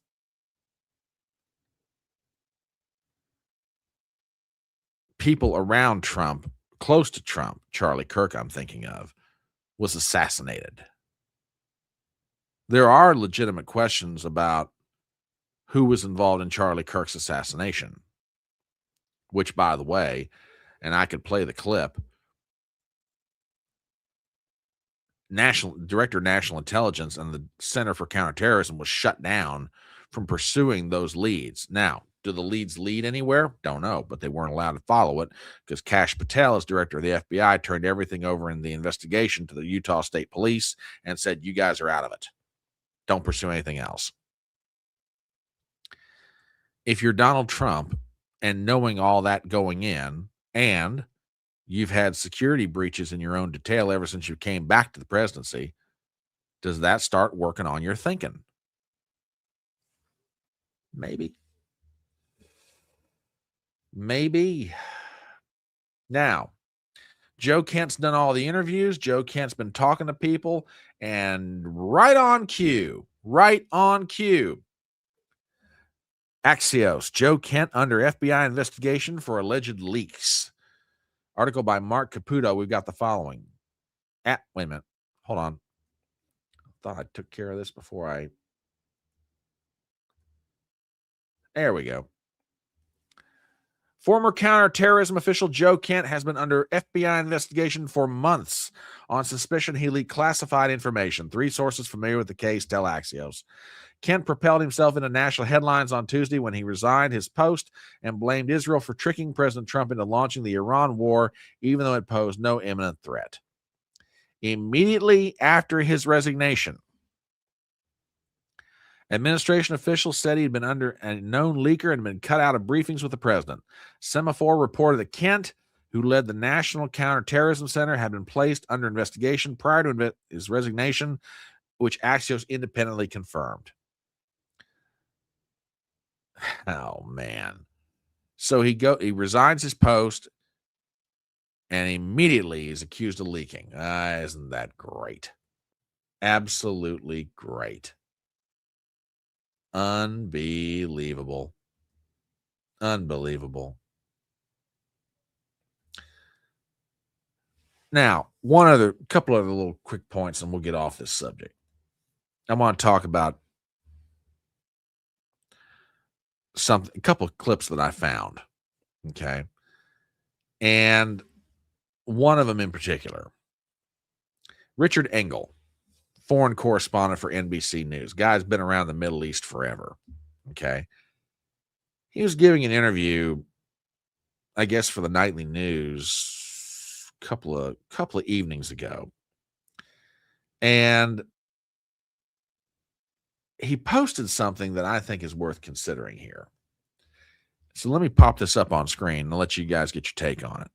People around Trump, close to Trump, Charlie Kirk, I'm thinking of, was assassinated. There are legitimate questions about who was involved in Charlie Kirk's assassination, which, by the way, and I could play the clip, Director of National Intelligence and the Center for Counterterrorism was shut down from pursuing those leads. Now, do the leads lead anywhere? Don't know, but they weren't allowed to follow it because Kash Patel, as director of the FBI, turned everything over in the investigation to the Utah State Police and said, you guys are out of it. Don't pursue anything else. If you're Donald Trump and knowing all that going in, and you've had security breaches in your own detail ever since you came back to the presidency, does that start working on your thinking? Maybe. Now, Joe Kent's done all the interviews. Joe Kent's been talking to people, and right on cue, Axios, Joe Kent under FBI investigation for alleged leaks. Article by Mark Caputo. We've got the following. Wait a minute. Hold on. I thought I took care of this before There we go. Former counterterrorism official Joe Kent has been under FBI investigation for months on suspicion he leaked classified information. 3 sources familiar with the case tell Axios. Kent propelled himself into national headlines on Tuesday when he resigned his post and blamed Israel for tricking President Trump into launching the Iran war, even though it posed no imminent threat. Immediately after his resignation, administration officials said he had been under a known leaker and been cut out of briefings with the president. Semaphore reported that Kent, who led the National Counterterrorism Center, had been placed under investigation prior to his resignation, which Axios independently confirmed. Oh, man. So he resigns his post and immediately is accused of leaking. Isn't that great? Absolutely great. Unbelievable. Unbelievable. Now, couple other little quick points, and we'll get off this subject. I want to talk about a couple of clips that I found. Okay. And one of them in particular, Richard Engel, foreign correspondent for NBC News. Guy's been around the Middle East forever. Okay. He was giving an interview, I guess, for the nightly news couple of evenings ago. And he posted something that I think is worth considering here. So let me pop this up on screen and let you guys get your take on it.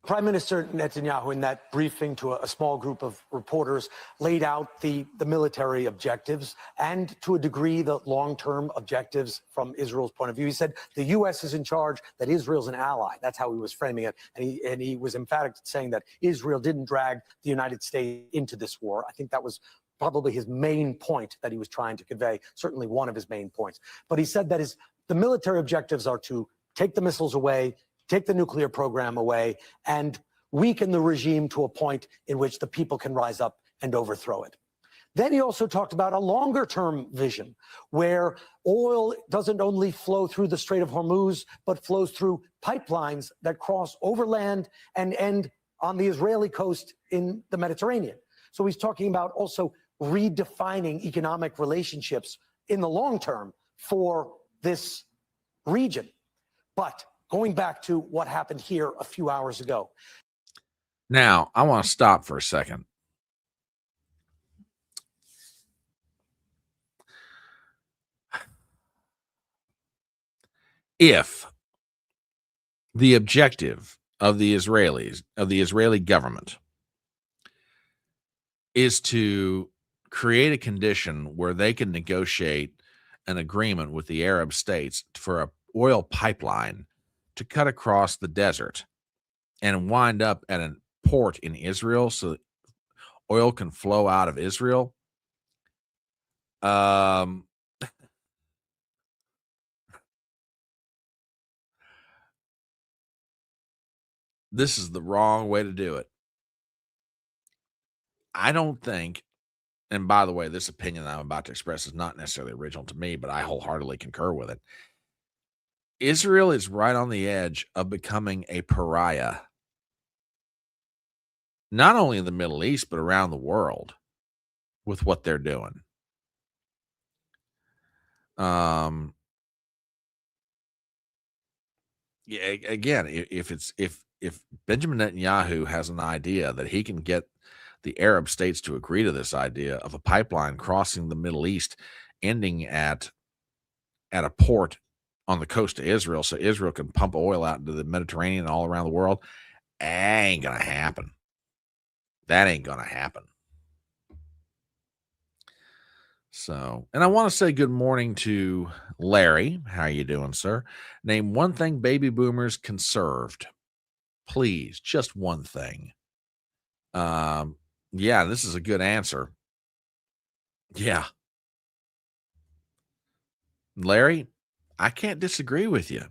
Prime Minister Netanyahu, in that briefing to a small group of reporters, laid out the military objectives and, to a degree, the long-term objectives from Israel's point of view. He said the U.S. is in charge, that Israel's an ally. That's how he was framing it. And he was emphatic saying that Israel didn't drag the United States into this war. I think that was probably his main point that he was trying to convey, certainly one of his main points. But he said that the military objectives are to take the missiles away, take the nuclear program away, and weaken the regime to a point in which the people can rise up and overthrow it. Then he also talked about a longer-term vision where oil doesn't only flow through the Strait of Hormuz, but flows through pipelines that cross overland and end on the Israeli coast in the Mediterranean. So he's talking about also redefining economic relationships in the long term for this region. But going back to what happened here a few hours ago. Now, I want to stop for a second. If the objective of the Israelis, of the Israeli government, is to create a condition where they can negotiate an agreement with the Arab states for an oil pipeline to cut across the desert and wind up at a port in Israel so that oil can flow out of Israel. This is the wrong way to do it. I don't think, and by the way, this opinion I'm about to express is not necessarily original to me, but I wholeheartedly concur with it. Israel is right on the edge of becoming a pariah, not only in the Middle East, but around the world with what they're doing. Yeah, again, if Benjamin Netanyahu has an idea that he can get the Arab states to agree to this idea of a pipeline crossing the Middle East, ending at a port on the coast of Israel, so Israel can pump oil out into the Mediterranean and all around the world, ain't gonna happen. That ain't gonna happen. So, and I want to say good morning to Larry. How are you doing, sir? Name one thing baby boomers conserved. Please, just one thing. Yeah, this is a good answer. Yeah. Larry, I can't disagree with you.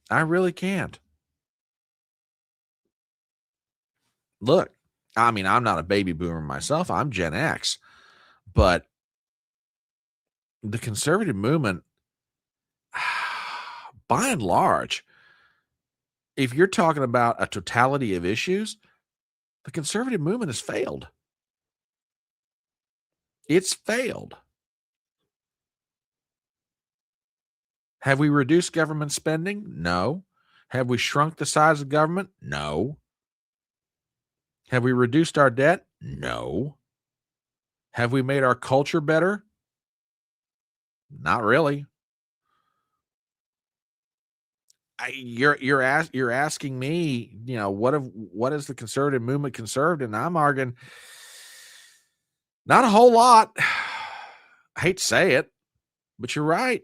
I really can't. Look, I mean, I'm not a baby boomer myself. I'm Gen X. But the conservative movement, by and large, if you're talking about a totality of issues, the conservative movement has failed. It's failed. Have we reduced government spending? No. Have we shrunk the size of government? No. Have we reduced our debt? No. Have we made our culture better? Not really. You're asking me, what is the conservative movement conserved? And I'm arguing not a whole lot. I hate to say it, but you're right.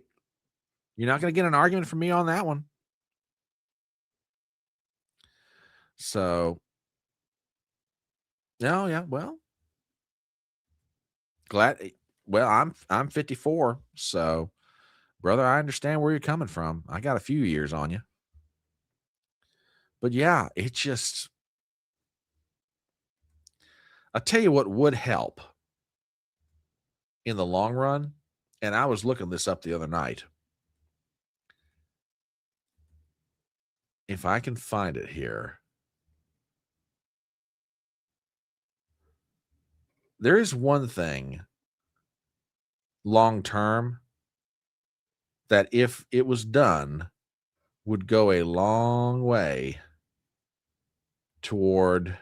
You're not going to get an argument from me on that one. So, no, yeah, well, glad Well, I'm 54, so brother, I understand where you're coming from. I got a few years on you. But yeah, it just, I'll tell you what would help in the long run, and I was looking this up the other night. If I can find it here. There is one thing long term that if it was done would go a long way toward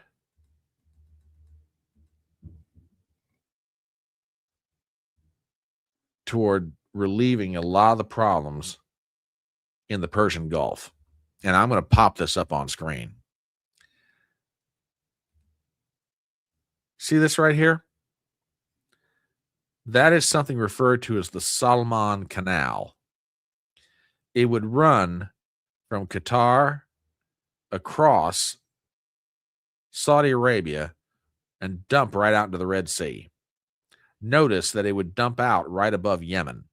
relieving a lot of the problems in the Persian Gulf. And I'm going to pop this up on screen. See this right here? That is something referred to as the Salman Canal. It would run from Qatar across Saudi Arabia and dump right out into the Red Sea. Notice that it would dump out right above Yemen.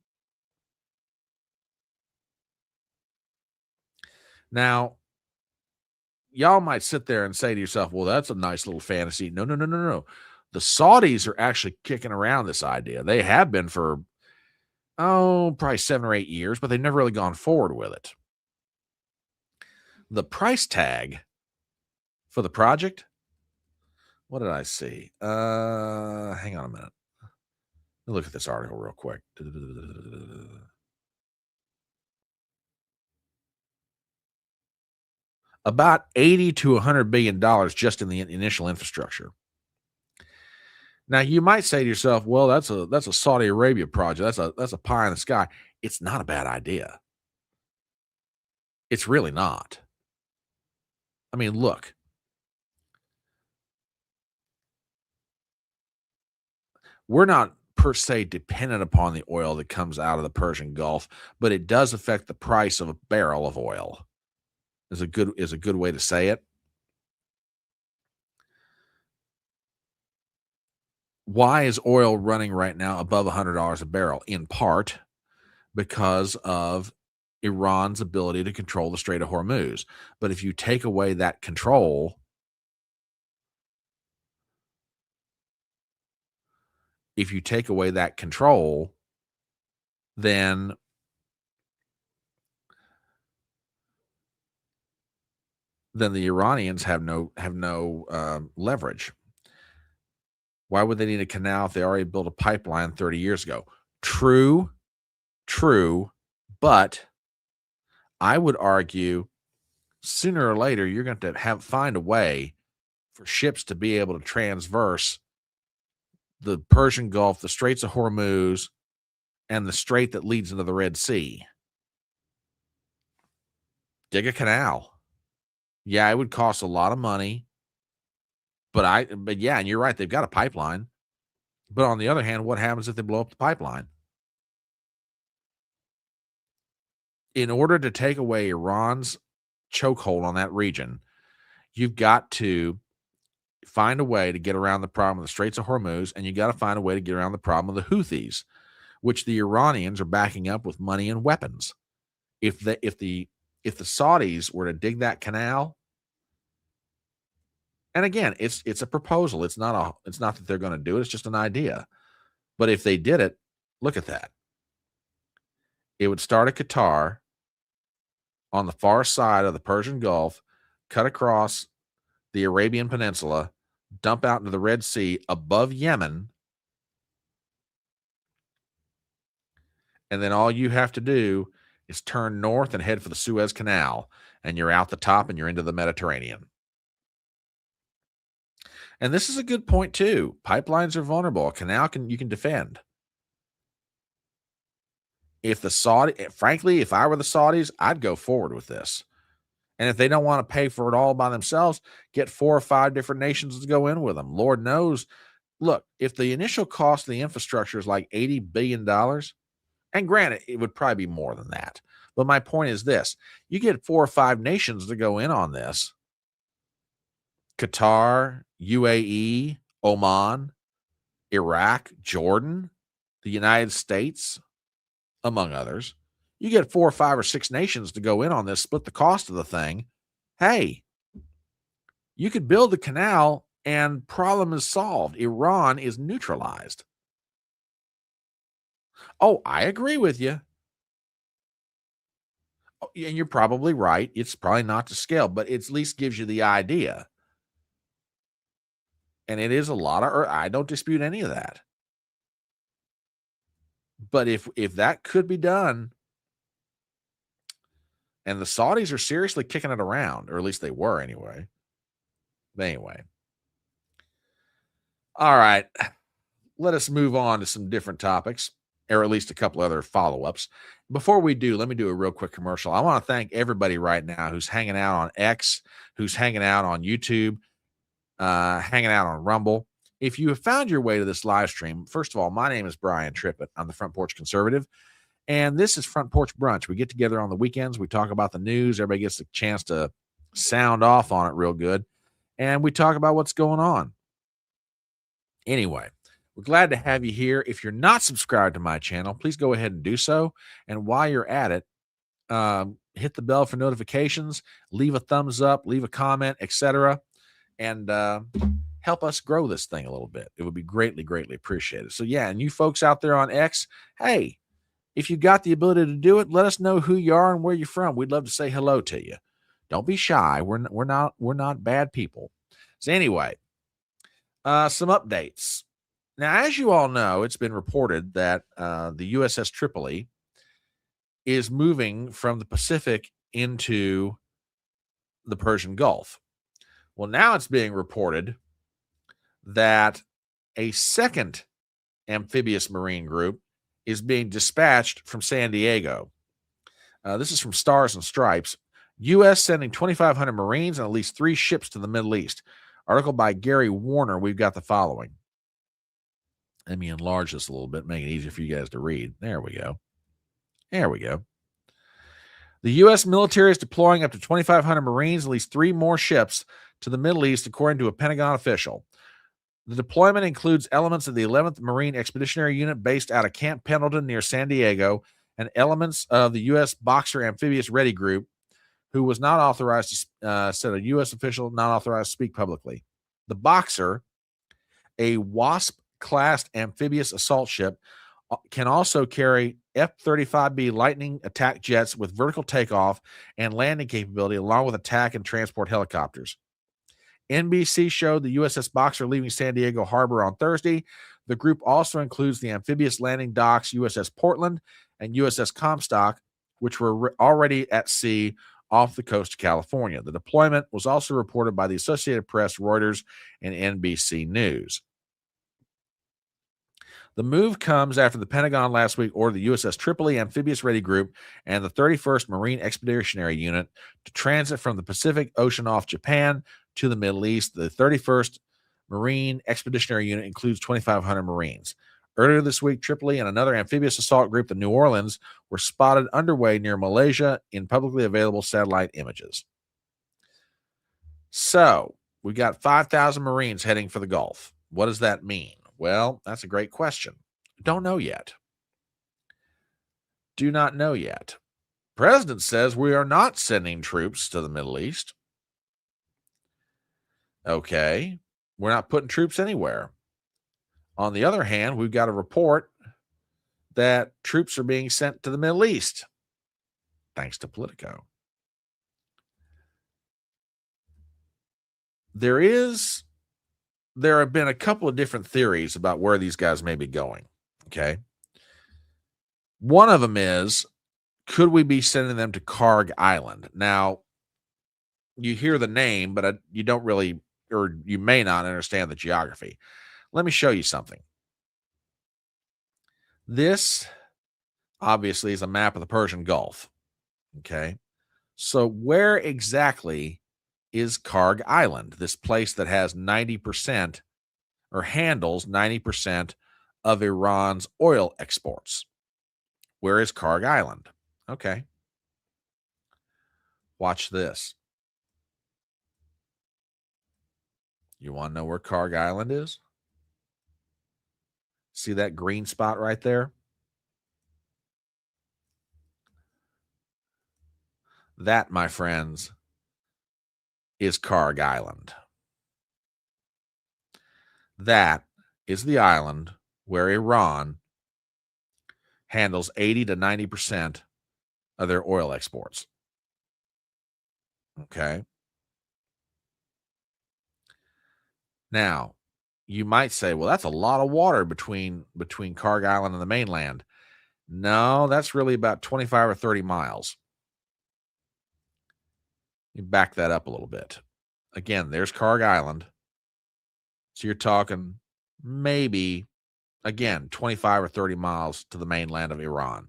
Now, y'all might sit there and say to yourself, well, that's a nice little fantasy. No. The Saudis are actually kicking around this idea. They have been for, probably 7 or 8 years, but they've never really gone forward with it. The price tag for the project, what did I see? Hang on a minute. Let me look at this article real quick. About $80 to $100 billion just in the initial infrastructure. Now you might say to yourself, "Well, that's a Saudi Arabia project. That's a pie in the sky." It's not a bad idea. It's really not. I mean, look. We're not per se dependent upon the oil that comes out of the Persian Gulf, but it does affect the price of a barrel of oil. Is a good way to say it. Why is oil running right now above $100 a barrel? In part because of Iran's ability to control the Strait of Hormuz. But if you take away that control, then the Iranians have no leverage. Why would they need a canal if they already built a pipeline 30 years ago? True, but I would argue sooner or later you're going to find a way for ships to be able to transverse the Persian Gulf, the Straits of Hormuz, and the strait that leads into the Red Sea. Dig a canal. Yeah, it would cost a lot of money. But yeah, and you're right, they've got a pipeline. But on the other hand, what happens if they blow up the pipeline? In order to take away Iran's chokehold on that region, you've got to find a way to get around the problem of the Straits of Hormuz, and you got to find a way to get around the problem of the Houthis, which the Iranians are backing up with money and weapons. If the Saudis were to dig that canal, and again, it's a proposal. It's not that they're going to do it. It's just an idea. But if they did it, look at that. It would start at Qatar on the far side of the Persian Gulf, cut across the Arabian Peninsula, dump out into the Red Sea above Yemen, and then all you have to do is turn north and head for the Suez Canal, and you're out the top and you're into the Mediterranean. And this is a good point too. Pipelines are vulnerable. A canal you can defend. Frankly, if I were the Saudis, I'd go forward with this. And if they don't want to pay for it all by themselves, get 4 or 5 different nations to go in with them. Lord knows. Look, if the initial cost of the infrastructure is like $80 billion, and granted, it would probably be more than that. But my point is this. You get 4 or 5 nations to go in on this. Qatar, UAE, Oman, Iraq, Jordan. the United States, among others. You get 4 or 5 or 6 nations to go in on this, split the cost of the thing. Hey, you could build the canal and problem is solved. Iran is neutralized. Oh, I agree with you. Oh, and you're probably right. It's probably not to scale, but it at least gives you the idea. And it is a lot of, I don't dispute any of that. But if that could be done, and the Saudis are seriously kicking it around, or at least they were anyway. But anyway. All right. Let us move on to some different topics, or at least a couple other follow-ups. Before we do, let me do a real quick commercial. I want to thank everybody right now who's hanging out on X, who's hanging out on YouTube, hanging out on Rumble. If you have found your way to this live stream, first of all, my name is Brian Trippett. I'm the Front Porch Conservative. And this is Front Porch Brunch. We get together on the weekends. We talk about the news. Everybody gets a chance to sound off on it real good. And we talk about what's going on. Anyway, we're glad to have you here. If you're not subscribed to my channel, please go ahead and do so. And while you're at it, hit the bell for notifications, leave a thumbs up, leave a comment, etc. And help us grow this thing a little bit. It would be greatly, greatly appreciated. So yeah, and you folks out there on X, hey, if you got the ability to do it, let us know who you are and where you're from. We'd love to say hello to you. Don't be shy. We're not bad people. So anyway, some updates. Now, as you all know, it's been reported that the USS Tripoli is moving from the Pacific into the Persian Gulf. Well, now it's being reported that a second amphibious marine group is being dispatched from San Diego. This is from Stars and Stripes. U.S. sending 2,500 Marines and at least 3 ships to the Middle East. Article by Gary Warner. We've got the following. Let me enlarge this a little bit, make it easier for you guys to read. There we go. There we go. The U.S. military is deploying up to 2,500 Marines, at least 3 more ships to the Middle East, according to a Pentagon official. The deployment includes elements of the 11th Marine Expeditionary Unit based out of Camp Pendleton near San Diego and elements of the U.S. Boxer Amphibious Ready Group, who was not authorized to, said a U.S. official not authorized to speak publicly. The Boxer, a Wasp-class amphibious assault ship, can also carry F-35B Lightning attack jets with vertical takeoff and landing capability, along with attack and transport helicopters. NBC showed the USS Boxer leaving San Diego Harbor on Thursday. The group also includes the amphibious landing docks USS Portland and USS Comstock, which were already at sea off the coast of California. The deployment was also reported by the Associated Press, Reuters, and NBC News. The move comes after the Pentagon last week ordered the USS Tripoli Amphibious Ready Group and the 31st Marine Expeditionary Unit to transit from the Pacific Ocean off Japan to the Middle East. The 31st Marine Expeditionary Unit includes 2,500 Marines. Earlier this week, Tripoli and another amphibious assault group, the New Orleans, were spotted underway near Malaysia in publicly available satellite images. So, we got 5,000 Marines heading for the Gulf. What does that mean? Well, that's a great question. Don't know yet. Do not know yet. President says we are not sending troops to the Middle East. Okay, we're not putting troops anywhere. On the other hand, we've got a report that troops are being sent to the Middle East, thanks to Politico. There have been a couple of different theories about where these guys may be going, okay? One of them is, could we be sending them to Karg Island? Now, you hear the name, but you don't really, or you may not understand the geography. Let me show you something. This, obviously, is a map of the Persian Gulf, okay? So where exactly is Karg Island, this place that has 90% or handles 90% of Iran's oil exports? Where is Karg Island? Okay. Watch this. You want to know where Karg Island is? See that green spot right there? That, my friends, is Karg Island. That is the island where Iran handles 80 to 90% of their oil exports. Okay. Now, you might say, well, that's a lot of water between Karg Island and the mainland. No, that's really about 25 or 30 miles. You back that up a little bit. Again, there's Karg Island. So you're talking maybe, again, 25 or 30 miles to the mainland of Iran.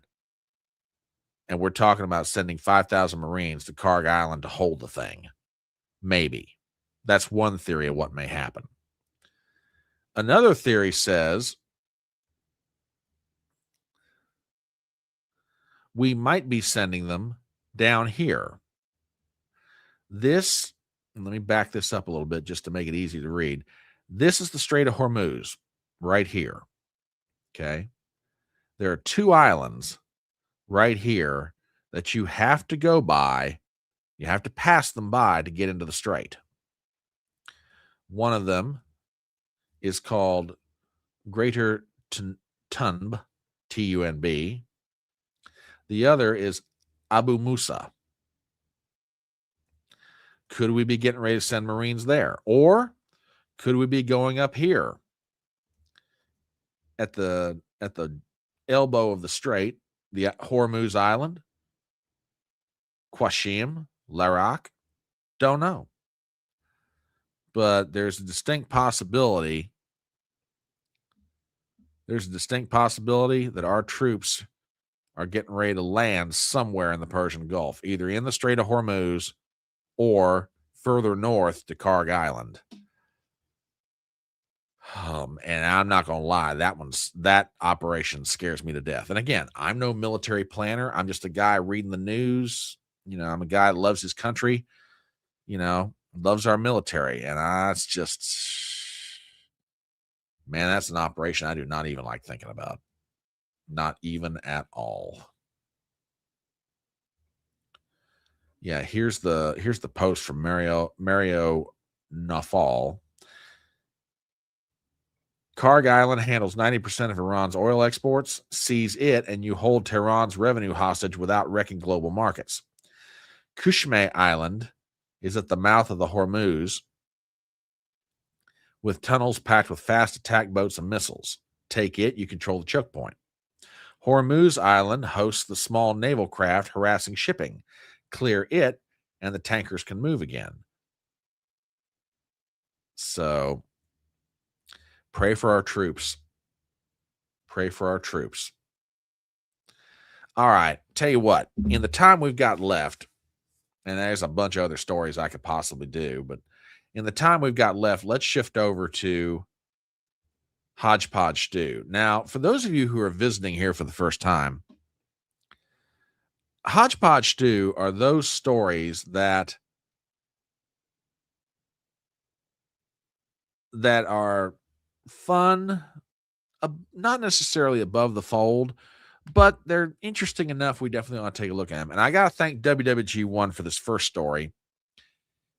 And we're talking about sending 5,000 Marines to Karg Island to hold the thing. Maybe. That's one theory of what may happen. Another theory says we might be sending them down here. This, let me back this up a little bit just to make it easy to read. This is the Strait of Hormuz right here. Okay. There are two islands right here that you have to go by. You have to pass them by to get into the strait. One of them is called Greater Tunb, T-U-N-B. The other is Abu Musa. Could we be getting ready to send Marines there? Or could we be going up here at the elbow of the strait, the Hormuz Island, Qashim, Larak? Don't know. But there's a distinct possibility. There's a distinct possibility that our troops are getting ready to land somewhere in the Persian Gulf, either in the Strait of Hormuz or further north to Karg Island. And I'm not going to lie, that operation scares me to death. And again, I'm no military planner. I'm just a guy reading the news. You know, I'm a guy that loves his country, you know, loves our military. And it's just, man, that's an operation I do not even like thinking about. Not even at all. Yeah, here's the post from Mario Nafal. Karg Island handles 90% of Iran's oil exports. Seize it, and you hold Tehran's revenue hostage without wrecking global markets. Kushme Island is at the mouth of the Hormuz, with tunnels packed with fast attack boats and missiles. Take it, you control the choke point. Hormuz Island hosts the small naval craft harassing shipping. Clear it, and the tankers can move again. So, pray for our troops. Pray for our troops. All right, tell you what, in the time we've got left, and there's a bunch of other stories I could possibly do, but in the time we've got left, let's shift over to HodgePodge Stew. Now, for those of you who are visiting here for the first time, HodgePodge Stew are those stories that are fun, not necessarily above the fold, but they're interesting enough. We definitely want to take a look at them. And I got to thank WWG1 for this first story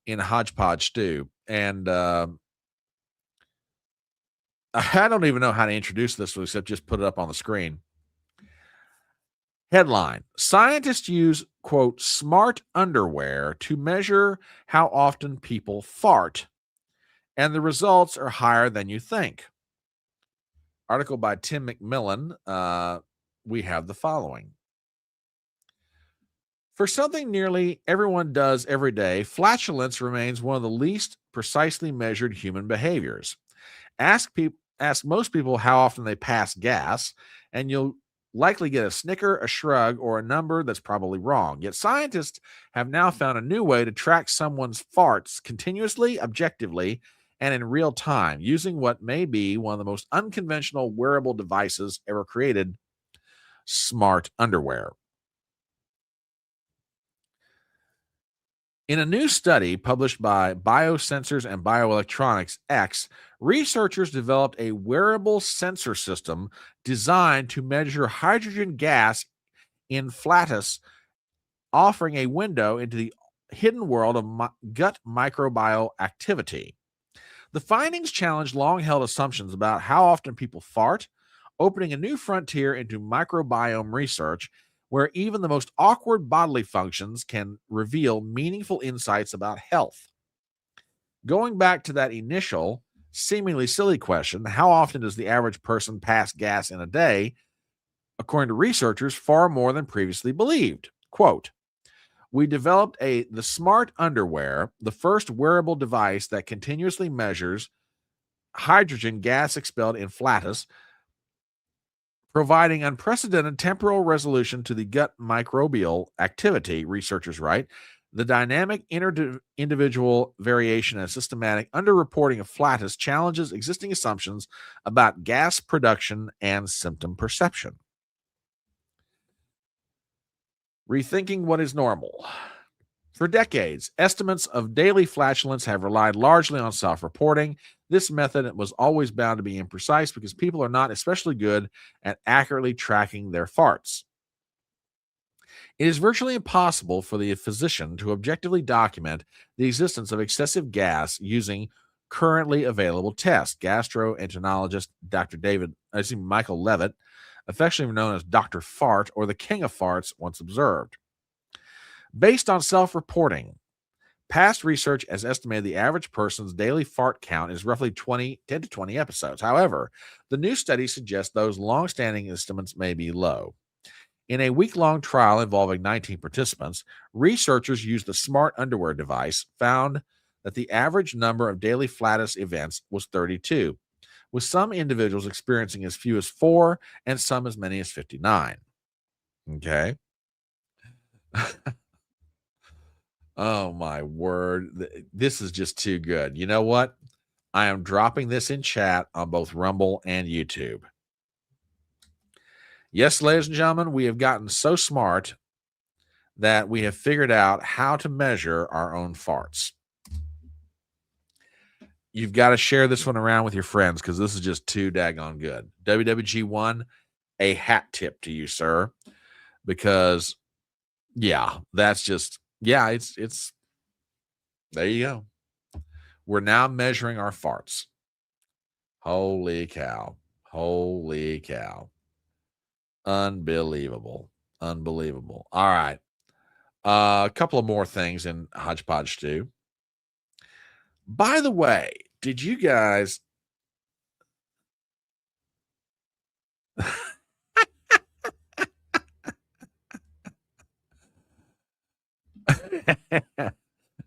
in HodgePodge Stew. And I don't even know how to introduce this one except just put it up on the screen. Headline: Scientists use, quote, smart underwear to measure how often people fart, and the results are higher than you think. Article by Tim McMillan. We have the following. For something nearly everyone does every day, flatulence remains one of the least precisely measured human behaviors. Ask most people how often they pass gas, and you'll likely get a snicker, a shrug, or a number that's probably wrong. Yet scientists have now found a new way to track someone's farts continuously, objectively, and in real time, using what may be one of the most unconventional wearable devices ever created: smart underwear. In a new study published by Biosensors and Bioelectronics X, researchers developed a wearable sensor system designed to measure hydrogen gas in flatus, offering a window into the hidden world of gut microbial activity. The findings challenge long-held assumptions about how often people fart, opening a new frontier into microbiome research where even the most awkward bodily functions can reveal meaningful insights about health. Going back to that initial, seemingly silly question, how often does the average person pass gas in a day? According to researchers, far more than previously believed. Quote, we developed the smart underwear, the first wearable device that continuously measures hydrogen gas expelled in flatus, providing unprecedented temporal resolution to the gut microbial activity, researchers write. The dynamic individual variation and systematic underreporting of flatus challenges existing assumptions about gas production and symptom perception. Rethinking what is normal. For decades, estimates of daily flatulence have relied largely on self-reporting. This method was always bound to be imprecise because people are not especially good at accurately tracking their farts. It is virtually impossible for the physician to objectively document the existence of excessive gas using currently available tests. Gastroenterologist Michael Levitt, affectionately known as Dr. Fart or the King of Farts, once observed. Based on self-reporting, past research has estimated the average person's daily fart count is roughly 10 to 20 episodes. However, the new study suggests those long-standing estimates may be low. In a week-long trial involving 19 participants, researchers used the smart underwear device, found that the average number of daily flatus events was 32, with some individuals experiencing as few as 4 and some as many as 59. Okay. Oh, my word. This is just too good. You know what? I am dropping this in chat on both Rumble and YouTube. Yes, ladies and gentlemen, we have gotten so smart that we have figured out how to measure our own farts. You've got to share this one around with your friends because this is just too daggone good. WWG1, a hat tip to you, sir, because, yeah, that's just... Yeah, it's there you go. We're now measuring our farts. Holy cow. Holy cow. Unbelievable. Unbelievable. All right. A couple of more things in HodgePodge stew. By the way, did you guys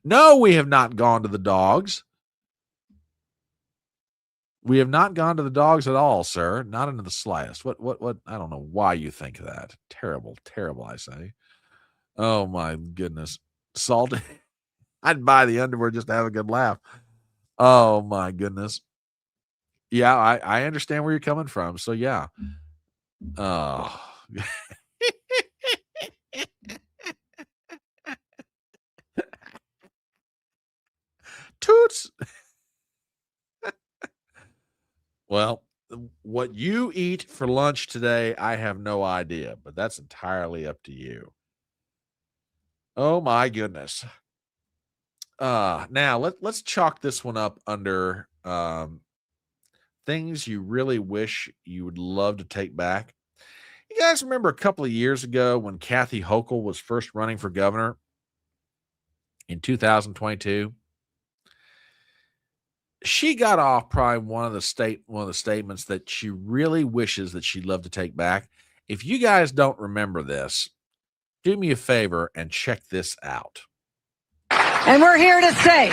No, we have not gone to the dogs. We have not gone to the dogs at all, sir. Not into the slightest. What? I don't know why you think that. Terrible, terrible, I say. Oh, my goodness. Salt. I'd buy the underwear just to have a good laugh. Oh, my goodness. Yeah, I understand where you're coming from. So, yeah. Oh. Toots. Well, what you eat for lunch today, I have no idea, but that's entirely up to you. Oh my goodness. Now let's chalk this one up under things you really wish you would love to take back. You guys remember a couple of years ago when Kathy Hochul was first running for governor in 2022? She got off probably one of the statements that she really wishes that she'd love to take back. If you guys don't remember this, do me a favor and check this out. And we're here to say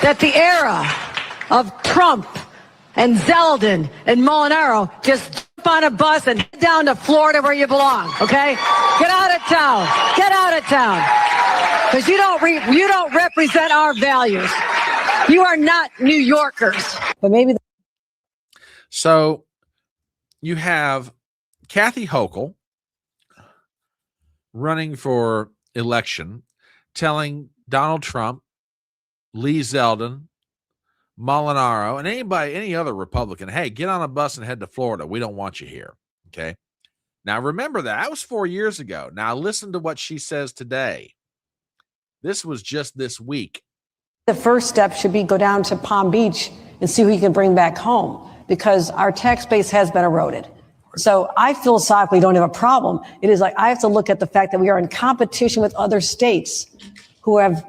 that the era of Trump and Zeldin and Molinaro, just jump on a bus and head down to Florida where you belong, okay? Get out of town. Get out of town. Because you don't represent our values. You are not New Yorkers. But maybe. So you have Kathy Hochul running for election, telling Donald Trump, Lee Zeldin, Molinaro, and any other Republican, hey, get on a bus and head to Florida. We don't want you here. Okay. Now remember that was 4 years ago. Now listen to what she says today. This was just this week. The first step should be go down to Palm Beach and see who you can bring back home, because our tax base has been eroded. So I philosophically don't have a problem. It is like I have to look at the fact that we are in competition with other states who have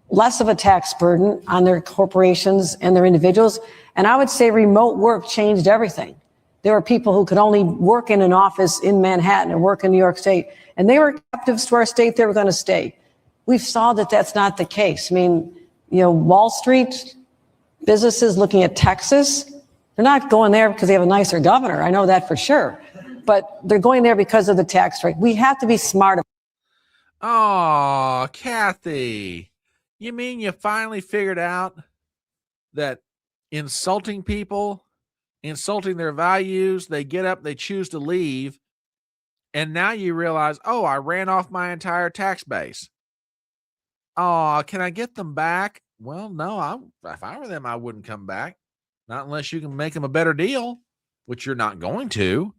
less of a tax burden on their corporations and their individuals. And I would say remote work changed everything. There were people who could only work in an office in Manhattan and work in New York State, and they were captives to our state. They were going to stay. We've saw that that's not the case. I mean, Wall Street businesses looking at Texas, they're not going there because they have a nicer governor. I know that for sure. But they're going there because of the tax rate. We have to be smart. Oh, Kathy, you mean you finally figured out that insulting people, insulting their values, they get up, they choose to leave, and now you realize, oh, I ran off my entire tax base. Oh, can I get them back? Well, no, if I were them, I wouldn't come back. Not unless you can make them a better deal, which you're not going to.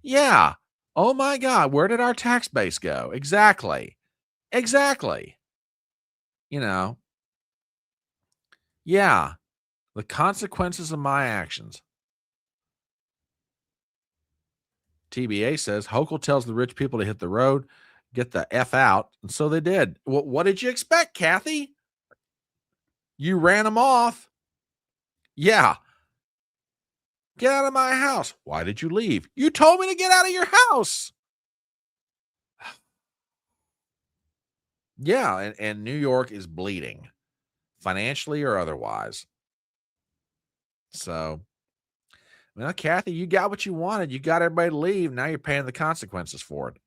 Yeah. Oh my God, where did our tax base go? Exactly. Yeah. The consequences of my actions. TBA says Hochul tells the rich people to hit the road, get the F out. And so they did. What did you expect, Kathy? You ran them off. Yeah. Get out of my house. Why did you leave? You told me to get out of your house. Yeah. And New York is bleeding, financially or otherwise. So, well, Kathy, you got what you wanted. You got everybody to leave. Now you're paying the consequences for it.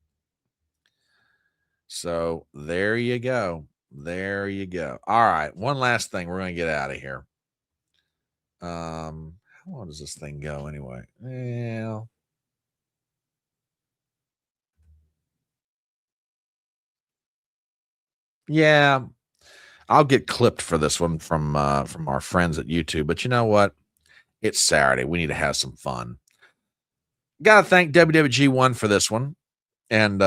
So there you go. There you go. All right. One last thing. We're going to get out of here. How long does this thing go anyway? Well, yeah, I'll get clipped for this one from our friends at YouTube. But you know what? It's Saturday. We need to have some fun. Got to thank WWG1 for this one. And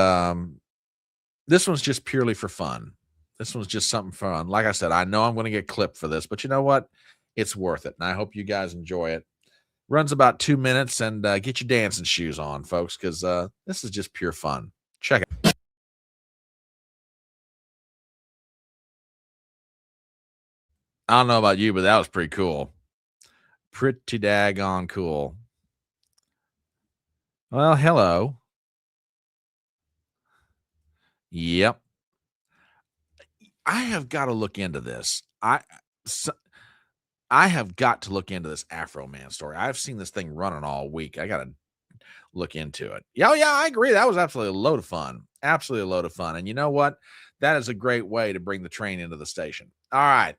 this one's just purely for fun. This one's just something fun. Like I said, I know I'm going to get clipped for this, but you know what? It's worth it. And I hope you guys enjoy it. Runs about 2 minutes, and get your dancing shoes on, folks, because this is just pure fun. Check it. I don't know about you, but that was pretty cool. Pretty daggone cool. Well, hello. Yep. I have got to look into this. I have got to look into this Afro Man story. I've seen this thing running all week. I got to look into it. Yeah, I agree. That was absolutely a load of fun. Absolutely a load of fun. And you know what? That is a great way to bring the train into the station. All right.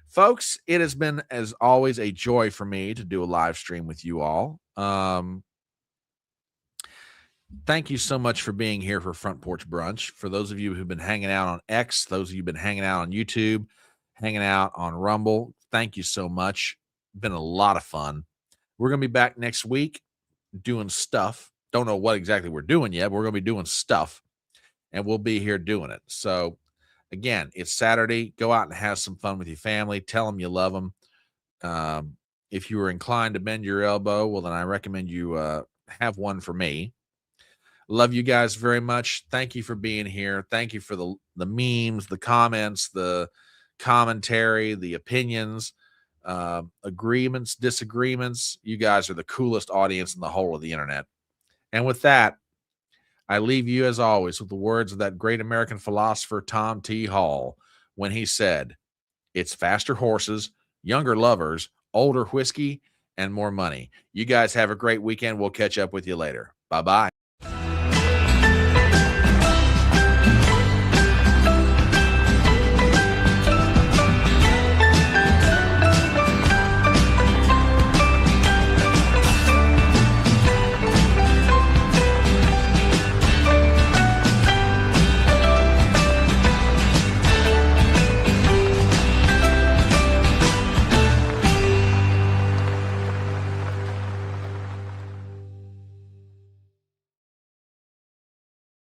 Folks, it has been, as always, a joy for me to do a live stream with you all. Thank you so much for being here for Front Porch Brunch. For those of you who've been hanging out on X, those of you who've been hanging out on YouTube, hanging out on Rumble, thank you so much. Been a lot of fun. We're going to be back next week doing stuff. Don't know what exactly we're doing yet, but we're going to be doing stuff, and we'll be here doing it. So, again, it's Saturday. Go out and have some fun with your family. Tell them you love them. If you are inclined to bend your elbow, well, then I recommend you have one for me. Love you guys very much. Thank you for being here. Thank you for the memes, the comments, the commentary, the opinions, agreements, disagreements. You guys are the coolest audience in the whole of the internet. And with that, I leave you, as always, with the words of that great American philosopher, Tom T. Hall, when he said, "It's faster horses, younger lovers, older whiskey, and more money." You guys have a great weekend. We'll catch up with you later. Bye-bye.